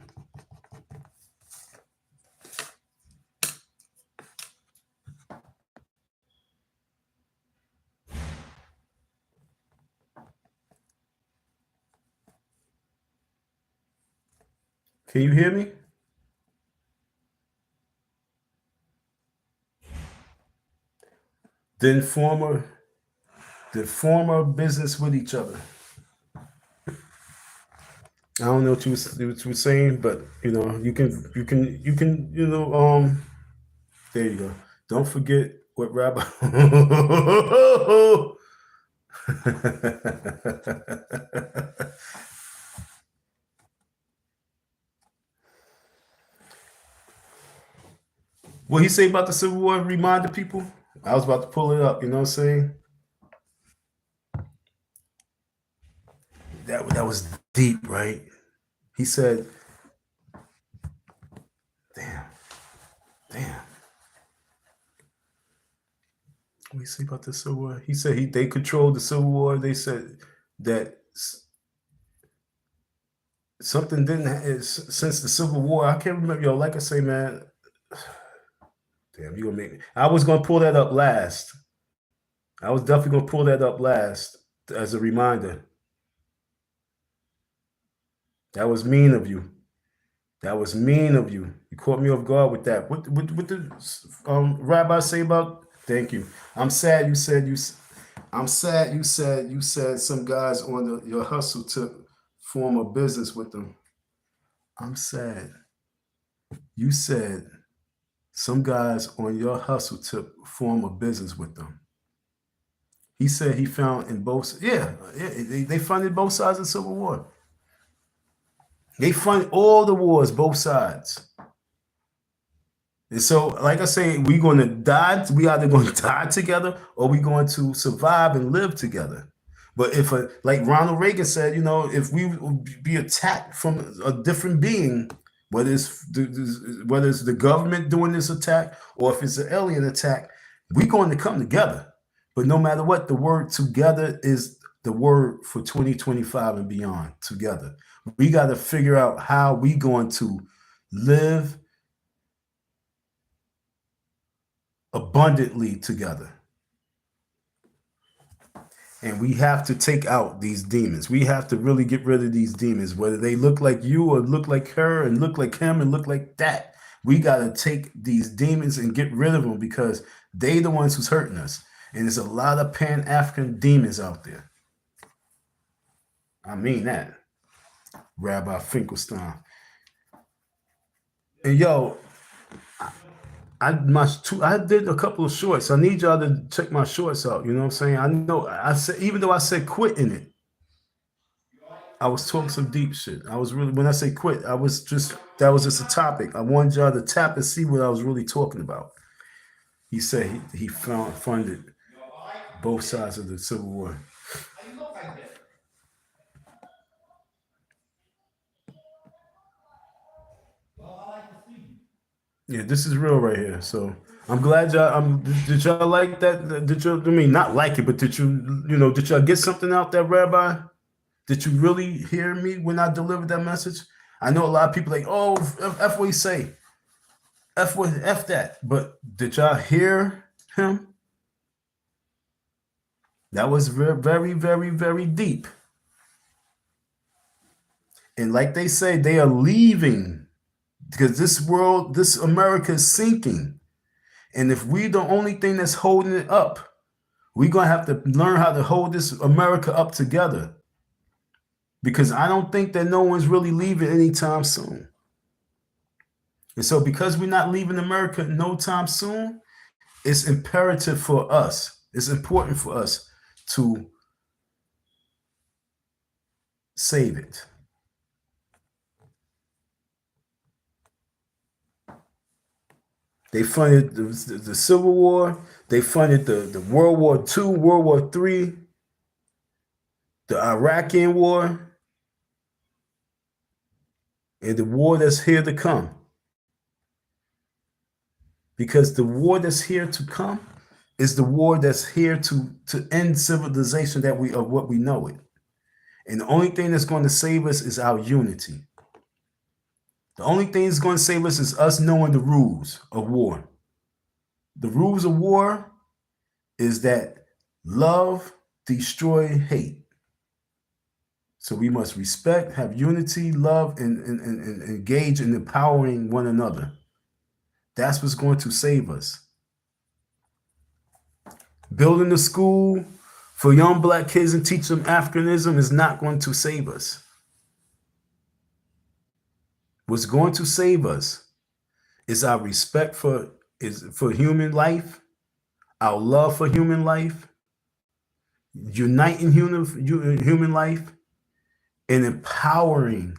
Can you hear me? Then form a business with each other. I don't know what you were saying, but you know, you can, you know, there you go. Don't forget what Rabbi. What he say about the Civil War? Remind the people. I was about to pull it up. You know what I'm saying? That was deep, right? He said, damn. What do you say about the Civil War? He said they controlled the Civil War. They said that something didn't since the Civil War. I can't remember. Yo, like I say, man. Damn, you gonna make me. I was gonna pull that up last. I was definitely gonna pull that up last as a reminder. That was mean of you. That was mean of you. You caught me off guard with that. What did Rabbi say about? Thank you. I'm sad you said I'm sad you said some guys on your hustle to form a business with them. I'm sad. You said some guys on your hustle to form a business with them. He said he found in both. Yeah, they funded both sides of the Civil War. They funded all the wars, both sides. And so, like I say, we going to die. We either going to die together or we going to survive and live together. But if, like Ronald Reagan said, you know, if we be attacked from a different being, whether it's the government doing this attack or if it's an alien attack, we're going to come together. But no matter what, the word together is the word for 2025 and beyond. Together, we got to figure out how we going to live abundantly together. And we have to take out these demons. We have to really get rid of these demons, whether they look like you or look like her and look like him and look like that. We got to take these demons and get rid of them because they the ones who's hurting us. And there's a lot of Pan-African demons out there. I mean that. Rabbi Finkelstein. And yo, I did a couple of shorts. I need y'all to check my shorts out. You know what I'm saying? I know I said, even though I said quit in it, I was talking some deep shit. I was really, when I say quit, that was just a topic. I wanted y'all to tap and see what I was really talking about. He said he funded both sides of the Civil War. Yeah, this is real right here. So I'm glad y'all. Did y'all like that? Did you? I mean, not like it, but did you? You know, did y'all get something out there, Rabbi? Did you really hear me when I delivered that message? I know a lot of people like, oh, F what he say, F that. But did y'all hear him? That was very, very, very, very deep. And like they say, they are leaving. Because this America is sinking. And if we the only thing that's holding it up, we're going to have to learn how to hold this America up together. Because I don't think that no one's really leaving anytime soon. And so because we're not leaving America no time soon, it's imperative for us. It's important for us to save it. They funded the Civil War. They funded the World War II, World War III, the Iraqi War, and the war that's here to come. Because the war that's here to come is the war that's here to end civilization of what we know it. And the only thing that's going to save us is our unity. The only thing that's going to save us is us knowing the rules of war. The rules of war is that love destroy hate. So we must respect, have unity, love, and engage in empowering one another. That's what's going to save us. Building a school for young black kids and teach them Africanism is not going to save us. What's going to save us is our respect for human life, our love for human life, uniting human life, and empowering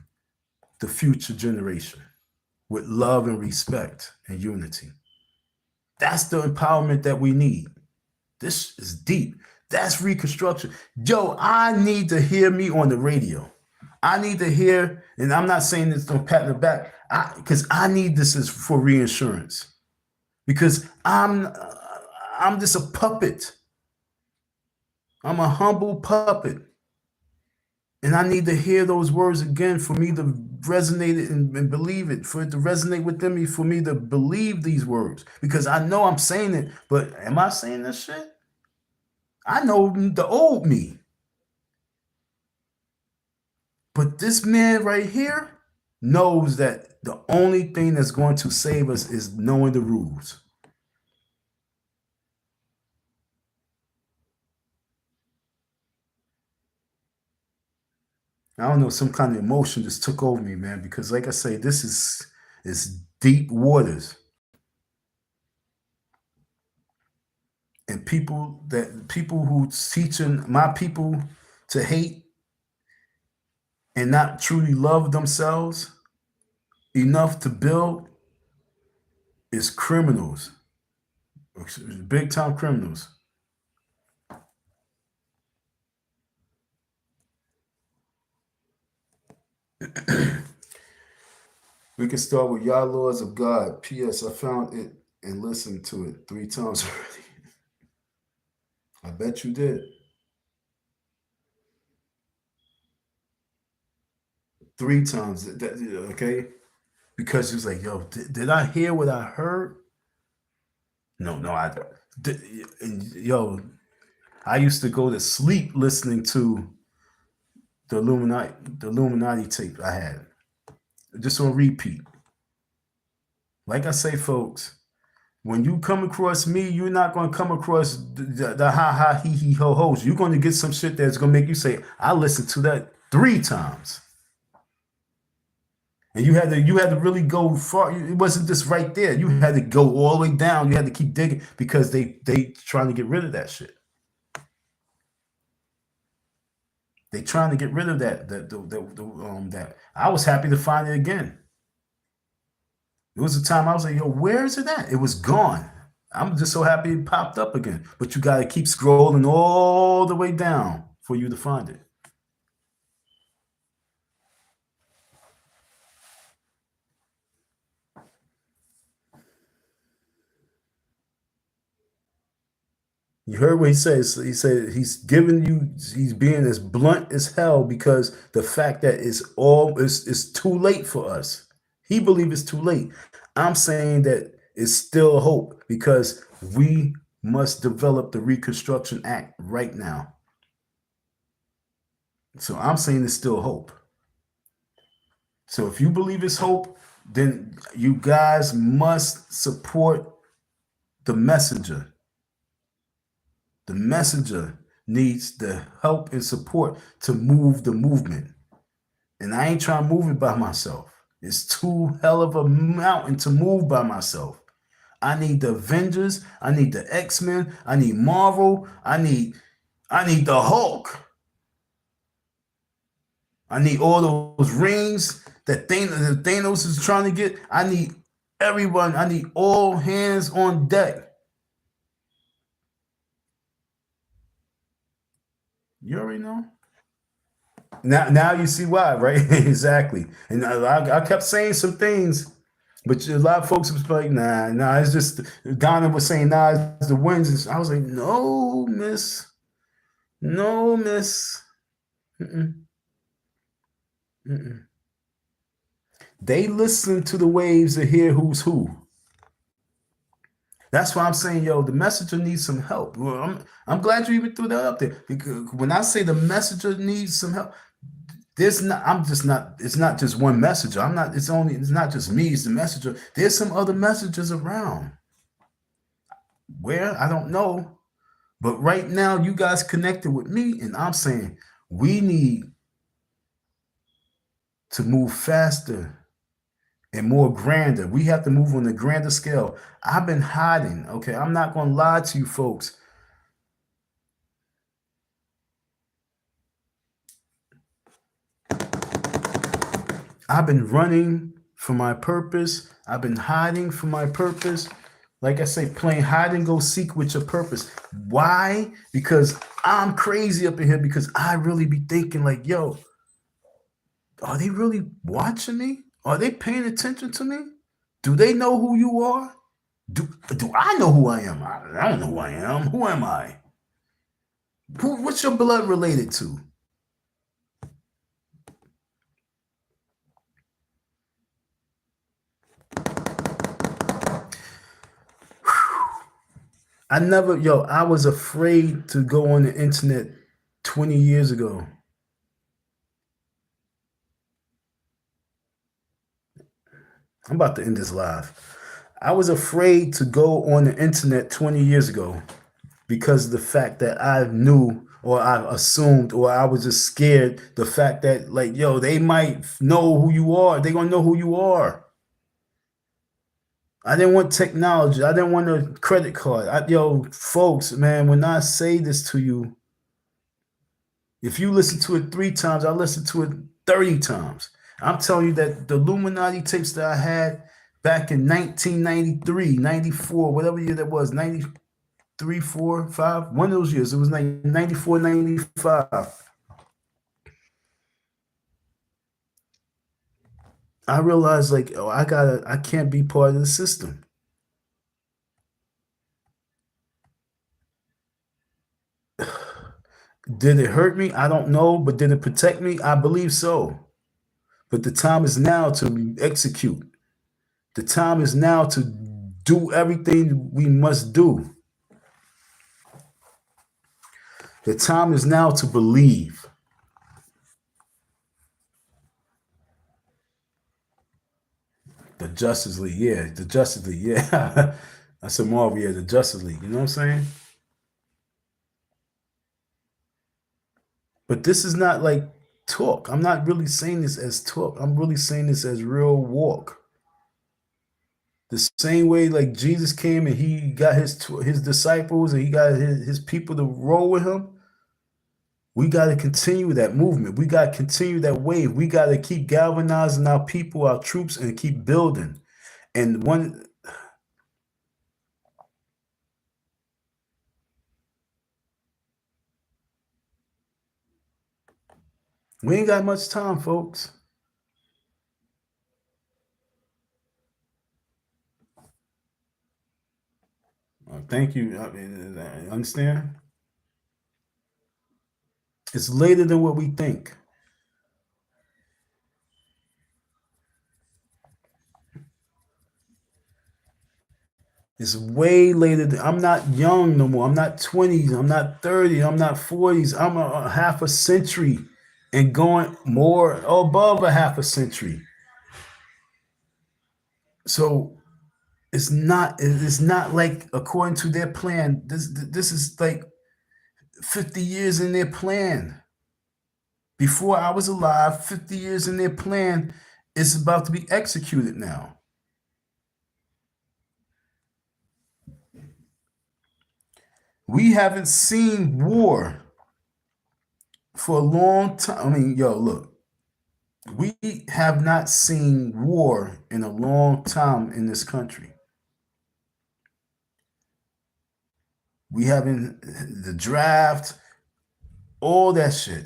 the future generation with love and respect and unity. That's the empowerment that we need. This is deep. That's Reconstruction. Joe, I need to hear me on the radio. I need to hear, and I'm not saying this, don't pat in the back, because I need this as for reinsurance. Because I'm just a puppet. I'm a humble puppet. And I need to hear those words again for me to resonate it and believe it, for it to resonate within me, for me to believe these words. Because I know I'm saying it, but am I saying this shit? I know the old me. But this man right here knows that the only thing that's going to save us is knowing the rules. I don't know, some kind of emotion just took over me, man, because like I say, this is deep waters. And people who teaching my people to hate and not truly love themselves enough to build is criminals, big time criminals. We can start with Yah Laws of God. P.S. I found it and listened to it 3 times already. I bet you did. 3 times. Okay? Because he was like, yo, did I hear what I heard? No, I did. And yo, I used to go to sleep listening to the Illuminati tape I had. Just on repeat. Like I say, folks, when you come across me, you're not going to come across the ha ha he he ho ho's. You're going to get some shit that's going to make you say, I listened to that 3 times. And you had to really go far. It wasn't just right there. You had to go all the way down. You had to keep digging because they trying to get rid of that shit. They trying to get rid of that. I was happy to find it again. It was a time I was like, yo, where is it at? It was gone. I'm just so happy it popped up again. But you got to keep scrolling all the way down for you to find it. You heard what he says. He said he's being as blunt as hell because the fact that it's too late for us. He believes it's too late. I'm saying that it's still hope because we must develop the Reconstruction Act right now. So I'm saying it's still hope. So if you believe it's hope, then you guys must support the messenger. The messenger needs the help and support to move the movement. And I ain't trying to move it by myself. It's too hell of a mountain to move by myself. I need the Avengers. I need the X-Men. I need Marvel. I need the Hulk. I need all those rings that Thanos is trying to get. I need everyone. I need all hands on deck. You already know. Now you see why, right? Exactly. And I kept saying some things, but a lot of folks was like, nah, it's just, Donna was saying, nah, it's the winds. I was like, no, miss. Mm-mm. They listen to the waves to hear who's who. That's why I'm saying, yo, the messenger needs some help. Well, I'm glad you even threw that up there. Because when I say the messenger needs some help, it's not just one messenger. It's not just me, it's the messenger. There's some other messengers around. Where? I don't know. But right now, you guys connected with me, and I'm saying we need to move faster and more grander. We have to move on a grander scale. I've been hiding, okay? I'm not going to lie to you folks. I've been running for my purpose. I've been hiding for my purpose. Like I say, playing hide and go seek with your purpose. Why? Because I'm crazy up in here because I really be thinking like, yo, are they really watching me? Are they paying attention to me? Do they know who you are? Do I know who I am? I don't know who I am. Who am I? What's your blood related to? I was afraid to go on the internet 20 years ago. I'm about to end this live. I was afraid to go on the internet 20 years ago because of the fact that I knew or I assumed or I was just scared the fact that like, yo, they might know who you are. They're going to know who you are. I didn't want technology. I didn't want a credit card. Yo, folks, man, when I say this to you, if you listen to it 3 times, I listened to it 30 times. I'm telling you that the Illuminati tapes that I had, back in 1993, 94, whatever year that was, 93, 4, 5, one of those years. It was like 94, 95. I realized like, oh, I can't be part of the system. Did it hurt me? I don't know, but did it protect me? I believe so. But the time is now to execute. The time is now to do everything we must do. The time is now to believe. The Justice League, yeah. The Justice League, yeah. I said Marvel, yeah, the Justice League. You know what I'm saying? But this is not like talk. I'm not really saying this as talk. I'm really saying this as real walk. The same way like Jesus came and he got his disciples and he got his people to roll with him. We got to continue that movement. We got to continue that wave. We got to keep galvanizing our people, our troops, and keep building. And we ain't got much time, folks. Thank you. I understand? It's later than what we think. It's way later. I'm not young no more. I'm not 20s. I'm not 30. I'm not 40s. I'm a half a century and going more above a half a century. So it's not like according to their plan. This is like 50 years in their plan. Before I was alive, 50 years in their plan. It's about to be executed now. We haven't seen war for a long time. I mean, yo, look, we have not seen war in a long time in this country. We haven't, the draft, all that shit.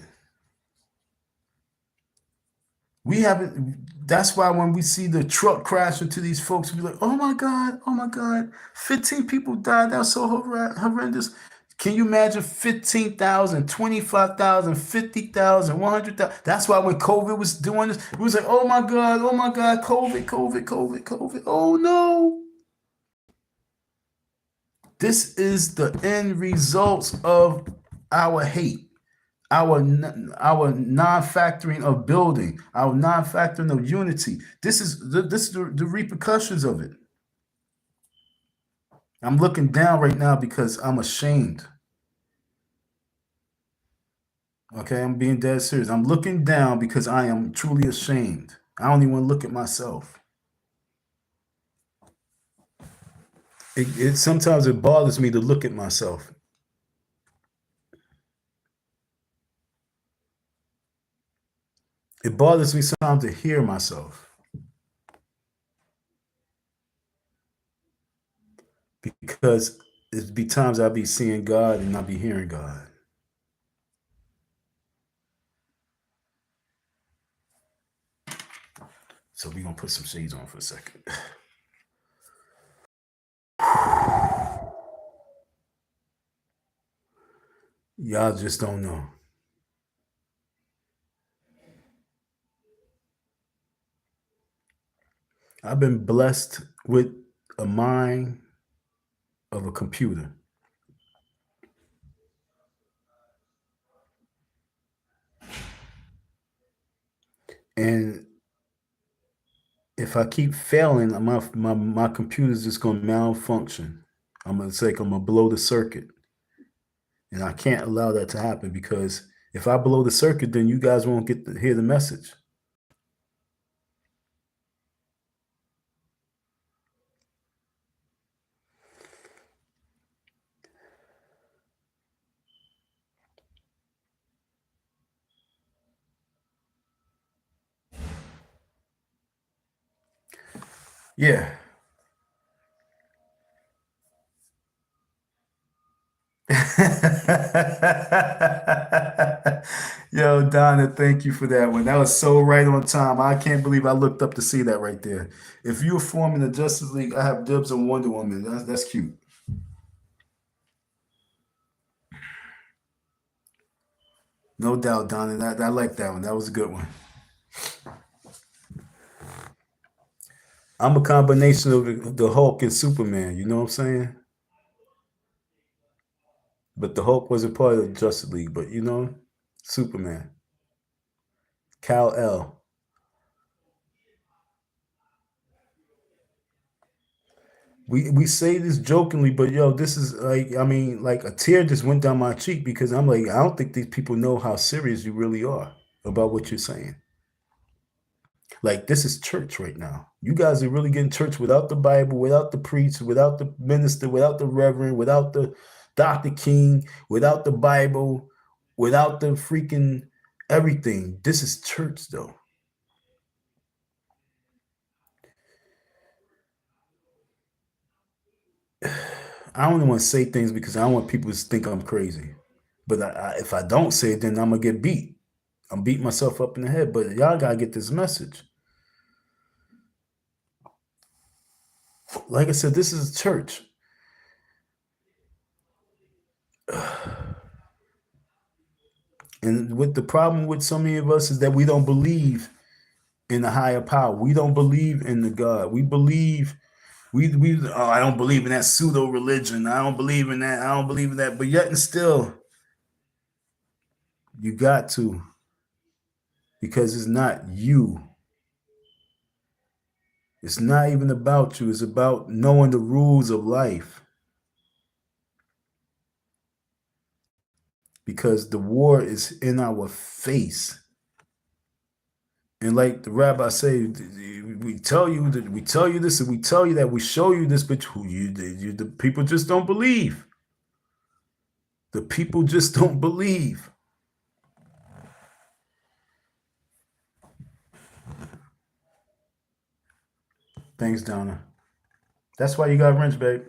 We haven't, that's why when we see the truck crash into these folks, we're like, oh my God, 15 people died. That was so horrendous. Can you imagine 15,000, 25,000, 50,000, 100,000? That's why when COVID was doing this, it was like, oh my God, COVID. Oh no. This is the end results of our hate. Our non-factoring of building, our non-factoring of unity. This is the repercussions of it. I'm looking down right now because I'm ashamed. Okay, I'm being dead serious. I'm looking down because I am truly ashamed. I don't even want to look at myself. It sometimes it bothers me to look at myself. It bothers me sometimes to hear myself. Because it be times I'll be seeing God and I'll be hearing God. So we're going to put some shades on for a second. Y'all just don't know. I've been blessed with a mind of a computer. And if I keep failing, my computer's just going to malfunction. I'm going to blow the circuit. And I can't allow that to happen because if I blow the circuit, then you guys won't get to hear the message. Yeah. Yo, Donna, thank you for that one. That was so right on time. I can't believe I looked up to see that right there. If you were forming the Justice League, I have dibs on Wonder Woman. That's cute. No doubt, Donna. I like that one. That was a good one. I'm a combination of the Hulk and Superman. You know what I'm saying? But the Hulk wasn't part of the Justice League. But Superman, Kal El. We say this jokingly, but yo, this is like, I mean, like a tear just went down my cheek because I'm like, I don't think these people know how serious you really are about what you're saying. Like, this is church right now. You guys are really getting church without the Bible, without the priest, without the minister, without the reverend, without the Dr. King, without the Bible, without the freaking everything. This is church, though. I don't want to say things because I don't want people to think I'm crazy. But if I don't say it, then I'm going to get beat. I'm beating myself up in the head. But y'all got to get this message. Like I said, this is church. And what the problem with so many of us is that we don't believe in the higher power. We don't believe in the God. We believe I don't believe in that pseudo religion. I don't believe in that. I don't believe in that. But yet and still, you got to, because it's not you. It's not even about you. It's about knowing the rules of life. Because the war is in our face. And like the rabbi say, we tell you that we tell you this and we tell you that, we show you this, but the people just don't believe. The people just don't believe. Thanks, Donna. That's why you got wrench, babe.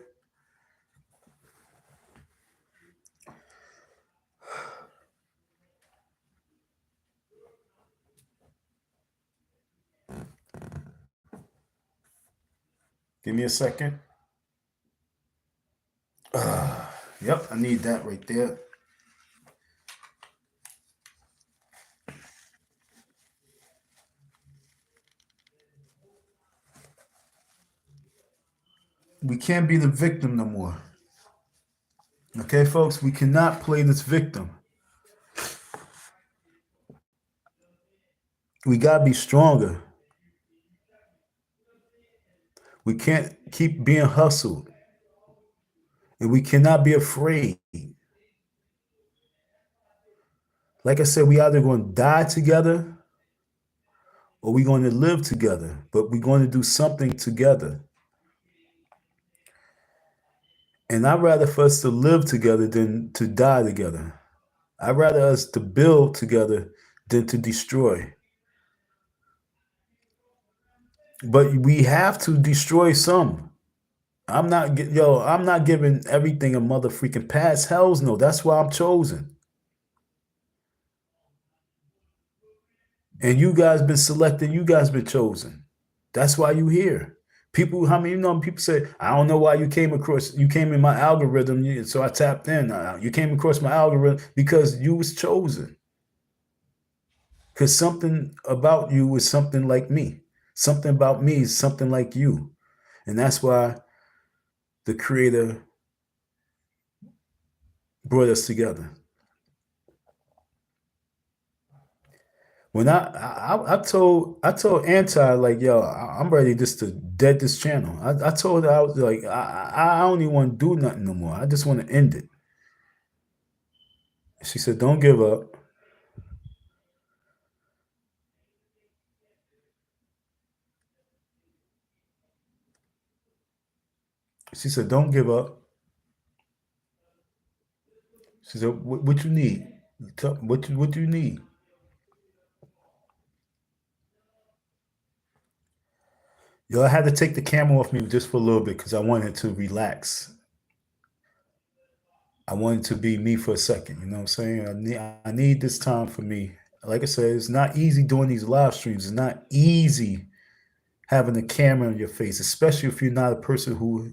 Give me a second. Yep, I need that right there. We can't be the victim no more. Okay, folks, we cannot play this victim. We got to be stronger. We can't keep being hustled. And we cannot be afraid. Like I said, we either going to die together or we're going to live together, but we're going to do something together. And I'd rather for us to live together than to die together. I'd rather us to build together than to destroy. But we have to destroy some. I'm not giving everything a mother freaking pass. Hells no. That's why I'm chosen. And you guys been selected. You guys been chosen. That's why you here. People, how many people say, I don't know why you came in my algorithm, so I tapped in. You came across my algorithm because you was chosen. Because something about you is something like me. Something about me is something like you. And that's why the Creator brought us together. When I told Anti, like, yo, I'm ready just to dead this channel. I told her, I was like, I don't even want to do nothing no more. I just want to end it. She said, don't give up. She said, don't give up. She said, what you need? What do you need? Yo, I had to take the camera off me just for a little bit because I wanted to relax. I wanted to be me for a second. You know what I'm saying? I need this time for me. Like I said, it's not easy doing these live streams. It's not easy having a camera in your face, especially if you're not a person who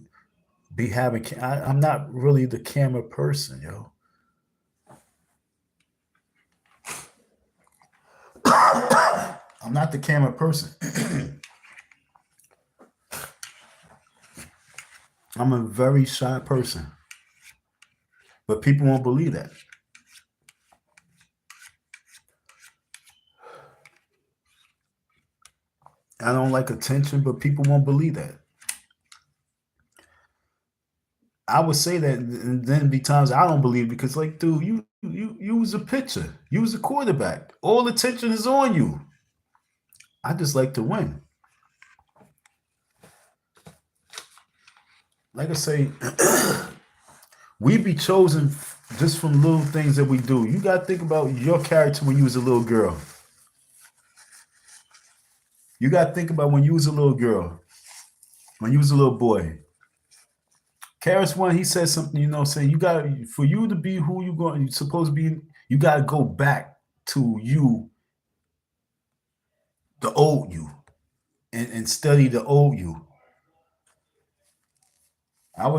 be having. I'm not really the camera person, yo. I'm not the camera person. I'm a very shy person. But people won't believe that. I don't like attention, but people won't believe that. I would say that, and then be times I don't believe it because, like, dude, you was a pitcher, you was a quarterback. All attention is on you. I just like to win. Like I say, we be chosen just from little things that we do. You got to think about your character when you was a little girl. You got to think about when you was a little girl, when you was a little boy. Karis one, he said something, you know, saying you got, for you to be who you're supposed to be, you got to go back to you, the old you, and study the old you. I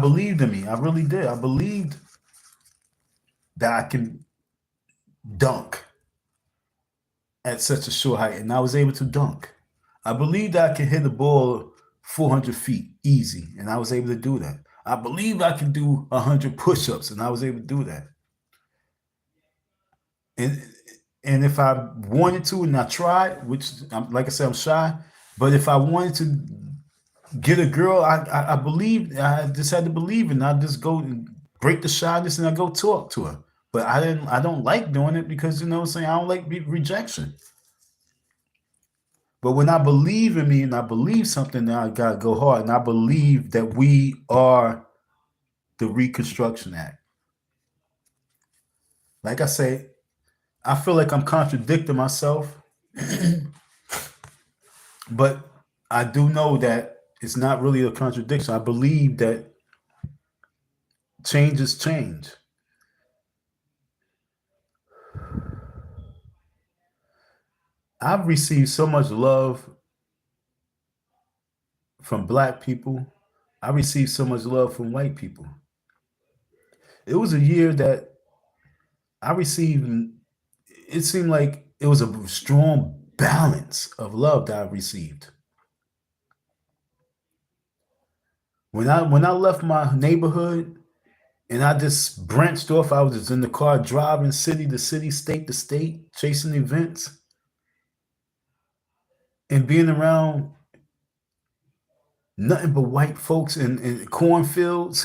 believed in me. I really did. I believed that I can dunk at such a short height, and I was able to dunk. I believed I could hit the ball 400 feet easy, and I was able to do that. I believed I could do 100 push-ups, and I was able to do that. And if I wanted to, and I tried, which, like I said, I'm shy, but if I wanted to get a girl, I believed, I just had to believe, and I just go and break the shyness, and I go talk to her. But I don't like doing it because, you know what I'm saying, I don't like rejection. But when I believe in me and I believe something, then I gotta go hard. And I believe that we are the Reconstruction Act. Like I say, I feel like I'm contradicting myself, but I do know that it's not really a contradiction. I believe that change is change. I've received so much love from Black people. I received so much love from white people. It was a year that I received, it seemed like it was a strong balance of love that I received. When I left my neighborhood and I just branched off, I was just in the car driving city to city, state to state, chasing events and being around nothing but white folks in cornfields.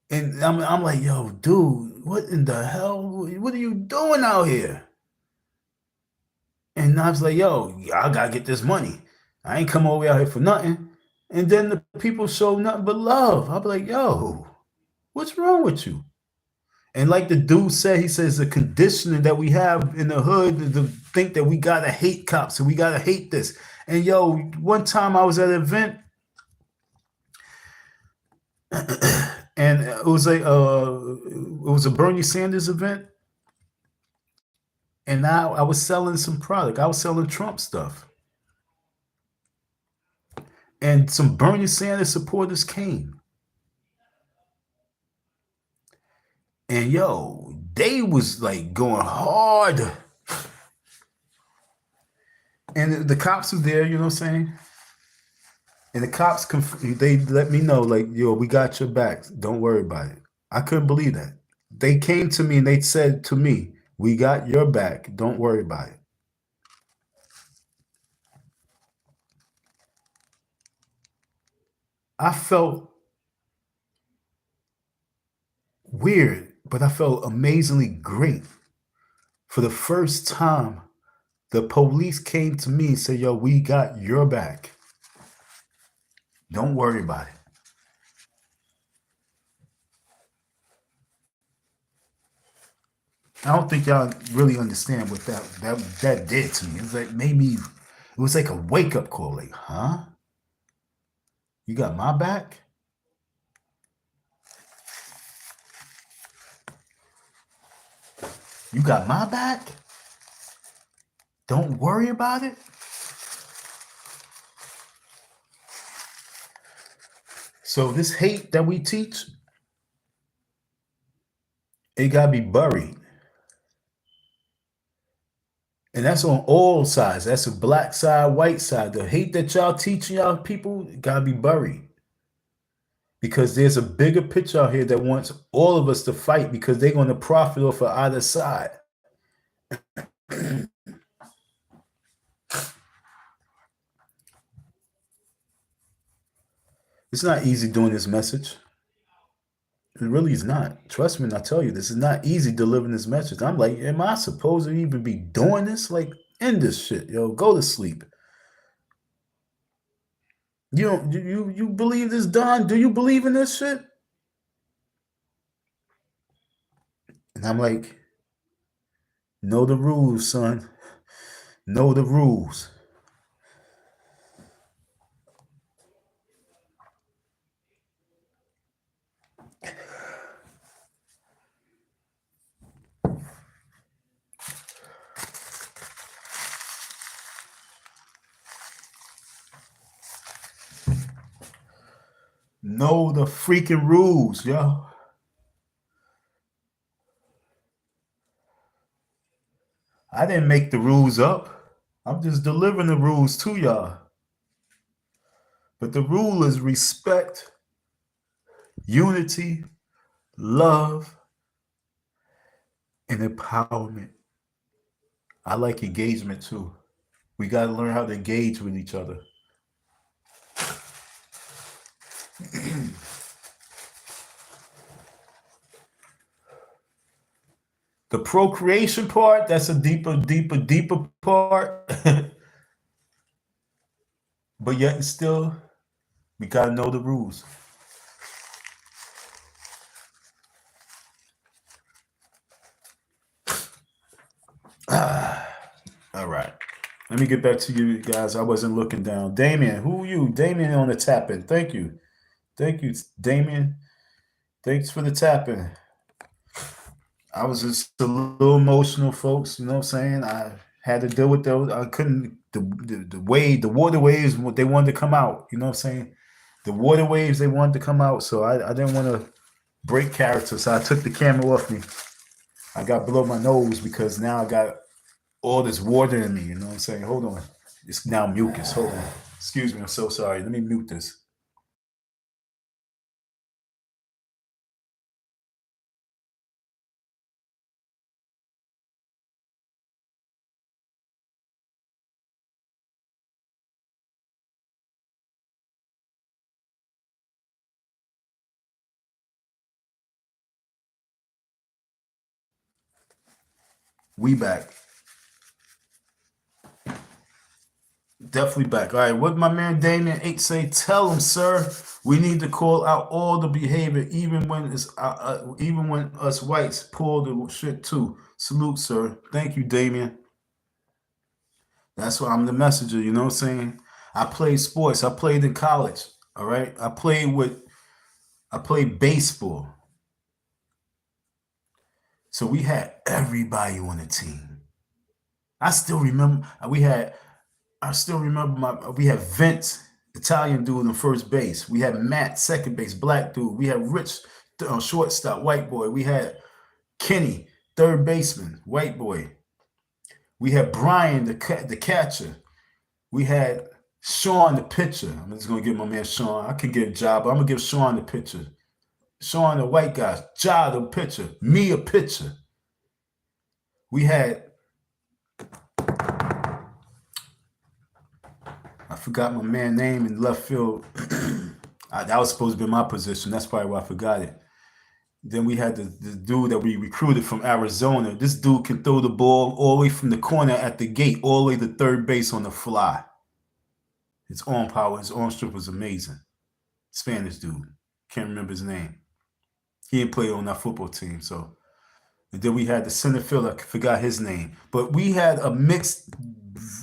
And I'm like, yo, dude, what in the hell? What are you doing out here? And I was like, yo, I gotta get this money. I ain't come over out here for nothing. And then the people show nothing but love. I'll be like, yo, what's wrong with you? And like the dude said, he says the conditioning that we have in the hood to think that we gotta hate cops and we gotta hate this. And yo, one time I was at an event, and it was a Bernie Sanders event, and now I was selling some product. I was selling Trump stuff, and some Bernie Sanders supporters came, and yo, they was like going hard, and the cops were there. You know what I'm saying? And the cops, they let me know, like, yo, we got your back. Don't worry about it. I couldn't believe that. They came to me and they said to me, we got your back. Don't worry about it. I felt weird, but I felt amazingly great. For the first time, the police came to me and said, yo, we got your back. Don't worry about it. I don't think y'all really understand what that did to me. It's like made me It was like a wake-up call, like, huh? You got my back? You got my back? Don't worry about it? So this hate that we teach, it gotta be buried. And that's on all sides. That's a black side, white side. The hate that y'all teaching y'all people gotta be buried. Because there's a bigger picture out here that wants all of us to fight because they're going to profit off of either side. It's not easy doing this message. It really is not. Trust me when I tell you, this is not easy delivering this message. I'm like, am I supposed to even be doing this? Like, end this shit, yo. Go to sleep. You believe this, Don? Do you believe in this shit? And I'm like, know the rules, son. Know the rules. Know the freaking rules, yo. I didn't make the rules up. I'm just delivering the rules to y'all. But the rule is respect, unity, love, and empowerment. I like engagement too. We got to learn how to engage with each other. The procreation part, that's a deeper part. But yet and still, we got to know the rules. All right. Let me get back to you guys. I wasn't looking down. Damien, who are you? Damien on the tap-in. Thank you. Thank you, Damien. Thanks for the tap-in. I was just a little emotional, folks. You know what I'm saying? I had to deal with those. I couldn't, the water waves, they wanted to come out. You know what I'm saying? The water waves, they wanted to come out. So I didn't want to break character. So I took the camera off me. I got below my nose because now I got all this water in me. You know what I'm saying? Hold on. It's now mucus. Hold on. Excuse me. I'm so sorry. Let me mute this. We back. Definitely back. All right, what my man Damien 8 say? Tell him, sir, we need to call out all the behavior, even when us whites pull the shit too. Salute, sir. Thank you, Damien. That's why I'm the messenger. You know what I'm saying? I played sports. I played in college. All right. I played baseball. So we had everybody on the team. I still remember we had Vince, Italian dude on first base. We had Matt, second base, black dude. We had Rich, shortstop, white boy. We had Kenny, third baseman, white boy. We had Brian, the catcher. We had Sean, the pitcher. I'm just going to give my man Sean. I could get a job, but I'm going to give Sean the pitcher. Sean, the white guy. Ja, the pitcher. Me, a pitcher. We had, I forgot my man's name in left field. That was supposed to be my position. That's probably why I forgot it. Then we had the dude that we recruited from Arizona. This dude can throw the ball all the way from the corner at the gate, all the way to third base on the fly. His arm power, his arm strength was amazing. Spanish dude. Can't remember his name. He didn't play on that football team, so And then we had the center fielder, I forgot his name. But we had a mixed,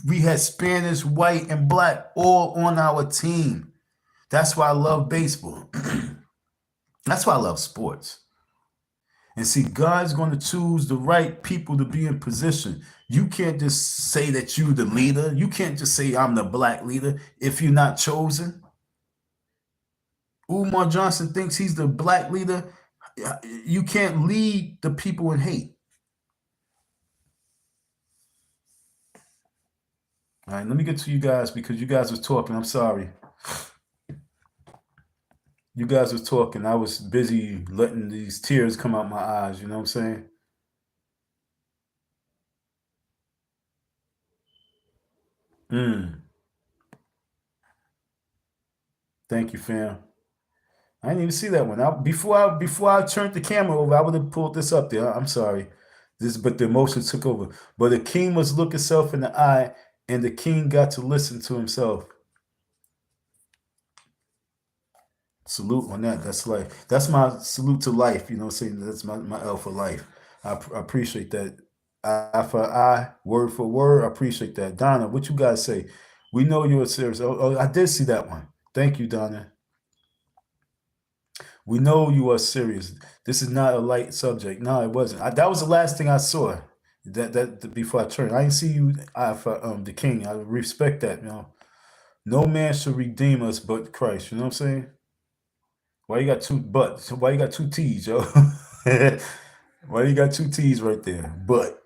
we had Spanish, white, and black all on our team. That's why I love baseball. That's why I love sports. And see, God's going to choose the right people to be in position. You can't just say that you're the leader. You can't just say I'm the black leader if you're not chosen. Umar Johnson thinks he's the black leader. You can't lead the people in hate. All right, let me get to you guys because you guys was talking. I'm sorry. You guys was talking. I was busy letting these tears come out my eyes. You know what I'm saying? Thank you, fam. I didn't even see that one. Before I turned the camera over, I would have pulled this up there. I'm sorry. But the emotion took over. But the king must look himself in the eye, and the king got to listen to himself. Salute on that. That's life. That's my salute to life. You know what I'm saying? That's my L for life. I appreciate that. Eye for eye, word for word. I appreciate that. Donna, what you guys say? We know you're serious. Oh, I did see that one. Thank you, Donna. We know you are serious. This is not a light subject. No, it wasn't. That was the last thing I saw. That before I turned, I didn't see you for the king. I respect that. You know, no man shall redeem us but Christ. You know what I'm saying? Why you got two butts? Why you got two T's, yo? Why you got two T's right there? But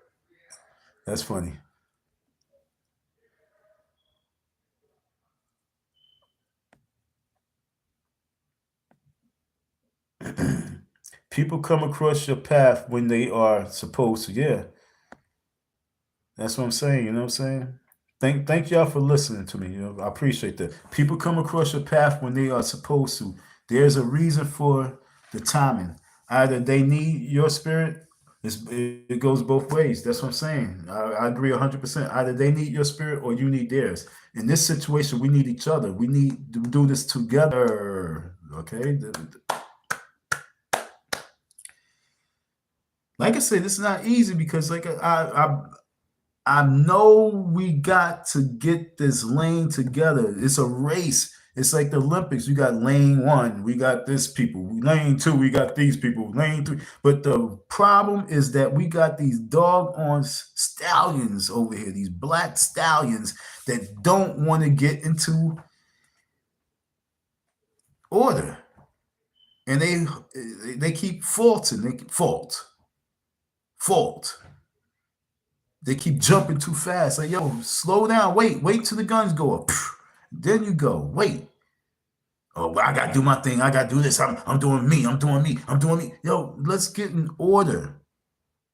that's funny. People come across your path when they are supposed to. Yeah, that's what I'm saying. You know what I'm saying? Thank y'all for listening to me. You know, I appreciate that. People come across your path when they are supposed to. There's a reason for the timing. Either they need your spirit. It goes both ways. That's what I'm saying. I agree 100%. Either they need your spirit or you need theirs. In this situation, we need each other. We need to do this together. Okay. Like I said, this is not easy because like I know we got to get this lane together. It's a race. It's like the Olympics. You got lane 1, we got this people. Lane 2, we got these people. Lane 3. But the problem is that we got these doggone stallions over here, these black stallions that don't want to get into order. And they keep faulting. They keep fault. They keep jumping too fast. Like, yo, slow down. Wait till the guns go up. Then you go. Wait. Oh, well, I gotta do my thing. I gotta do this. I'm doing me. I'm doing me. I'm doing me. Yo, let's get in order.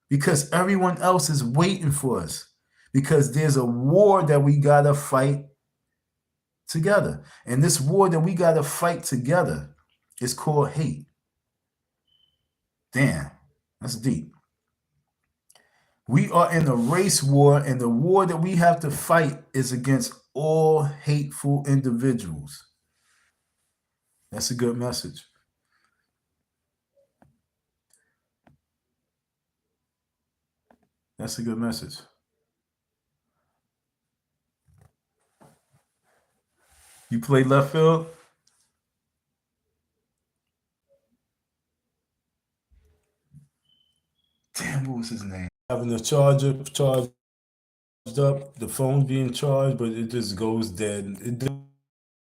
Because everyone else is waiting for us. Because there's a war that we gotta fight together. And this war that we gotta fight together is called hate. Damn, that's deep. We are in a race war, and the war that we have to fight is against all hateful individuals. That's a good message. That's a good message. You play left field? Damn, what was his name? Having the charger charged up, the phone being charged, but it just goes dead. It did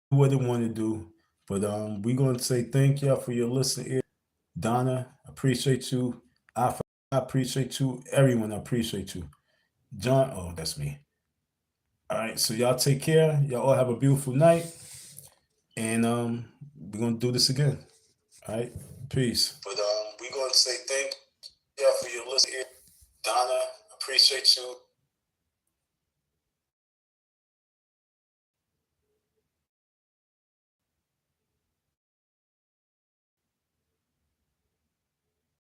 what it wanted to do. But we're going to say thank y'all for your listening. Donna, appreciate you. I appreciate you. Everyone, I appreciate you. John, oh, that's me. All right, so y'all take care. Y'all all have a beautiful night. And we're going to do this again. All right, peace. But we're going to say thank y'all for your listening. Donna, appreciate you.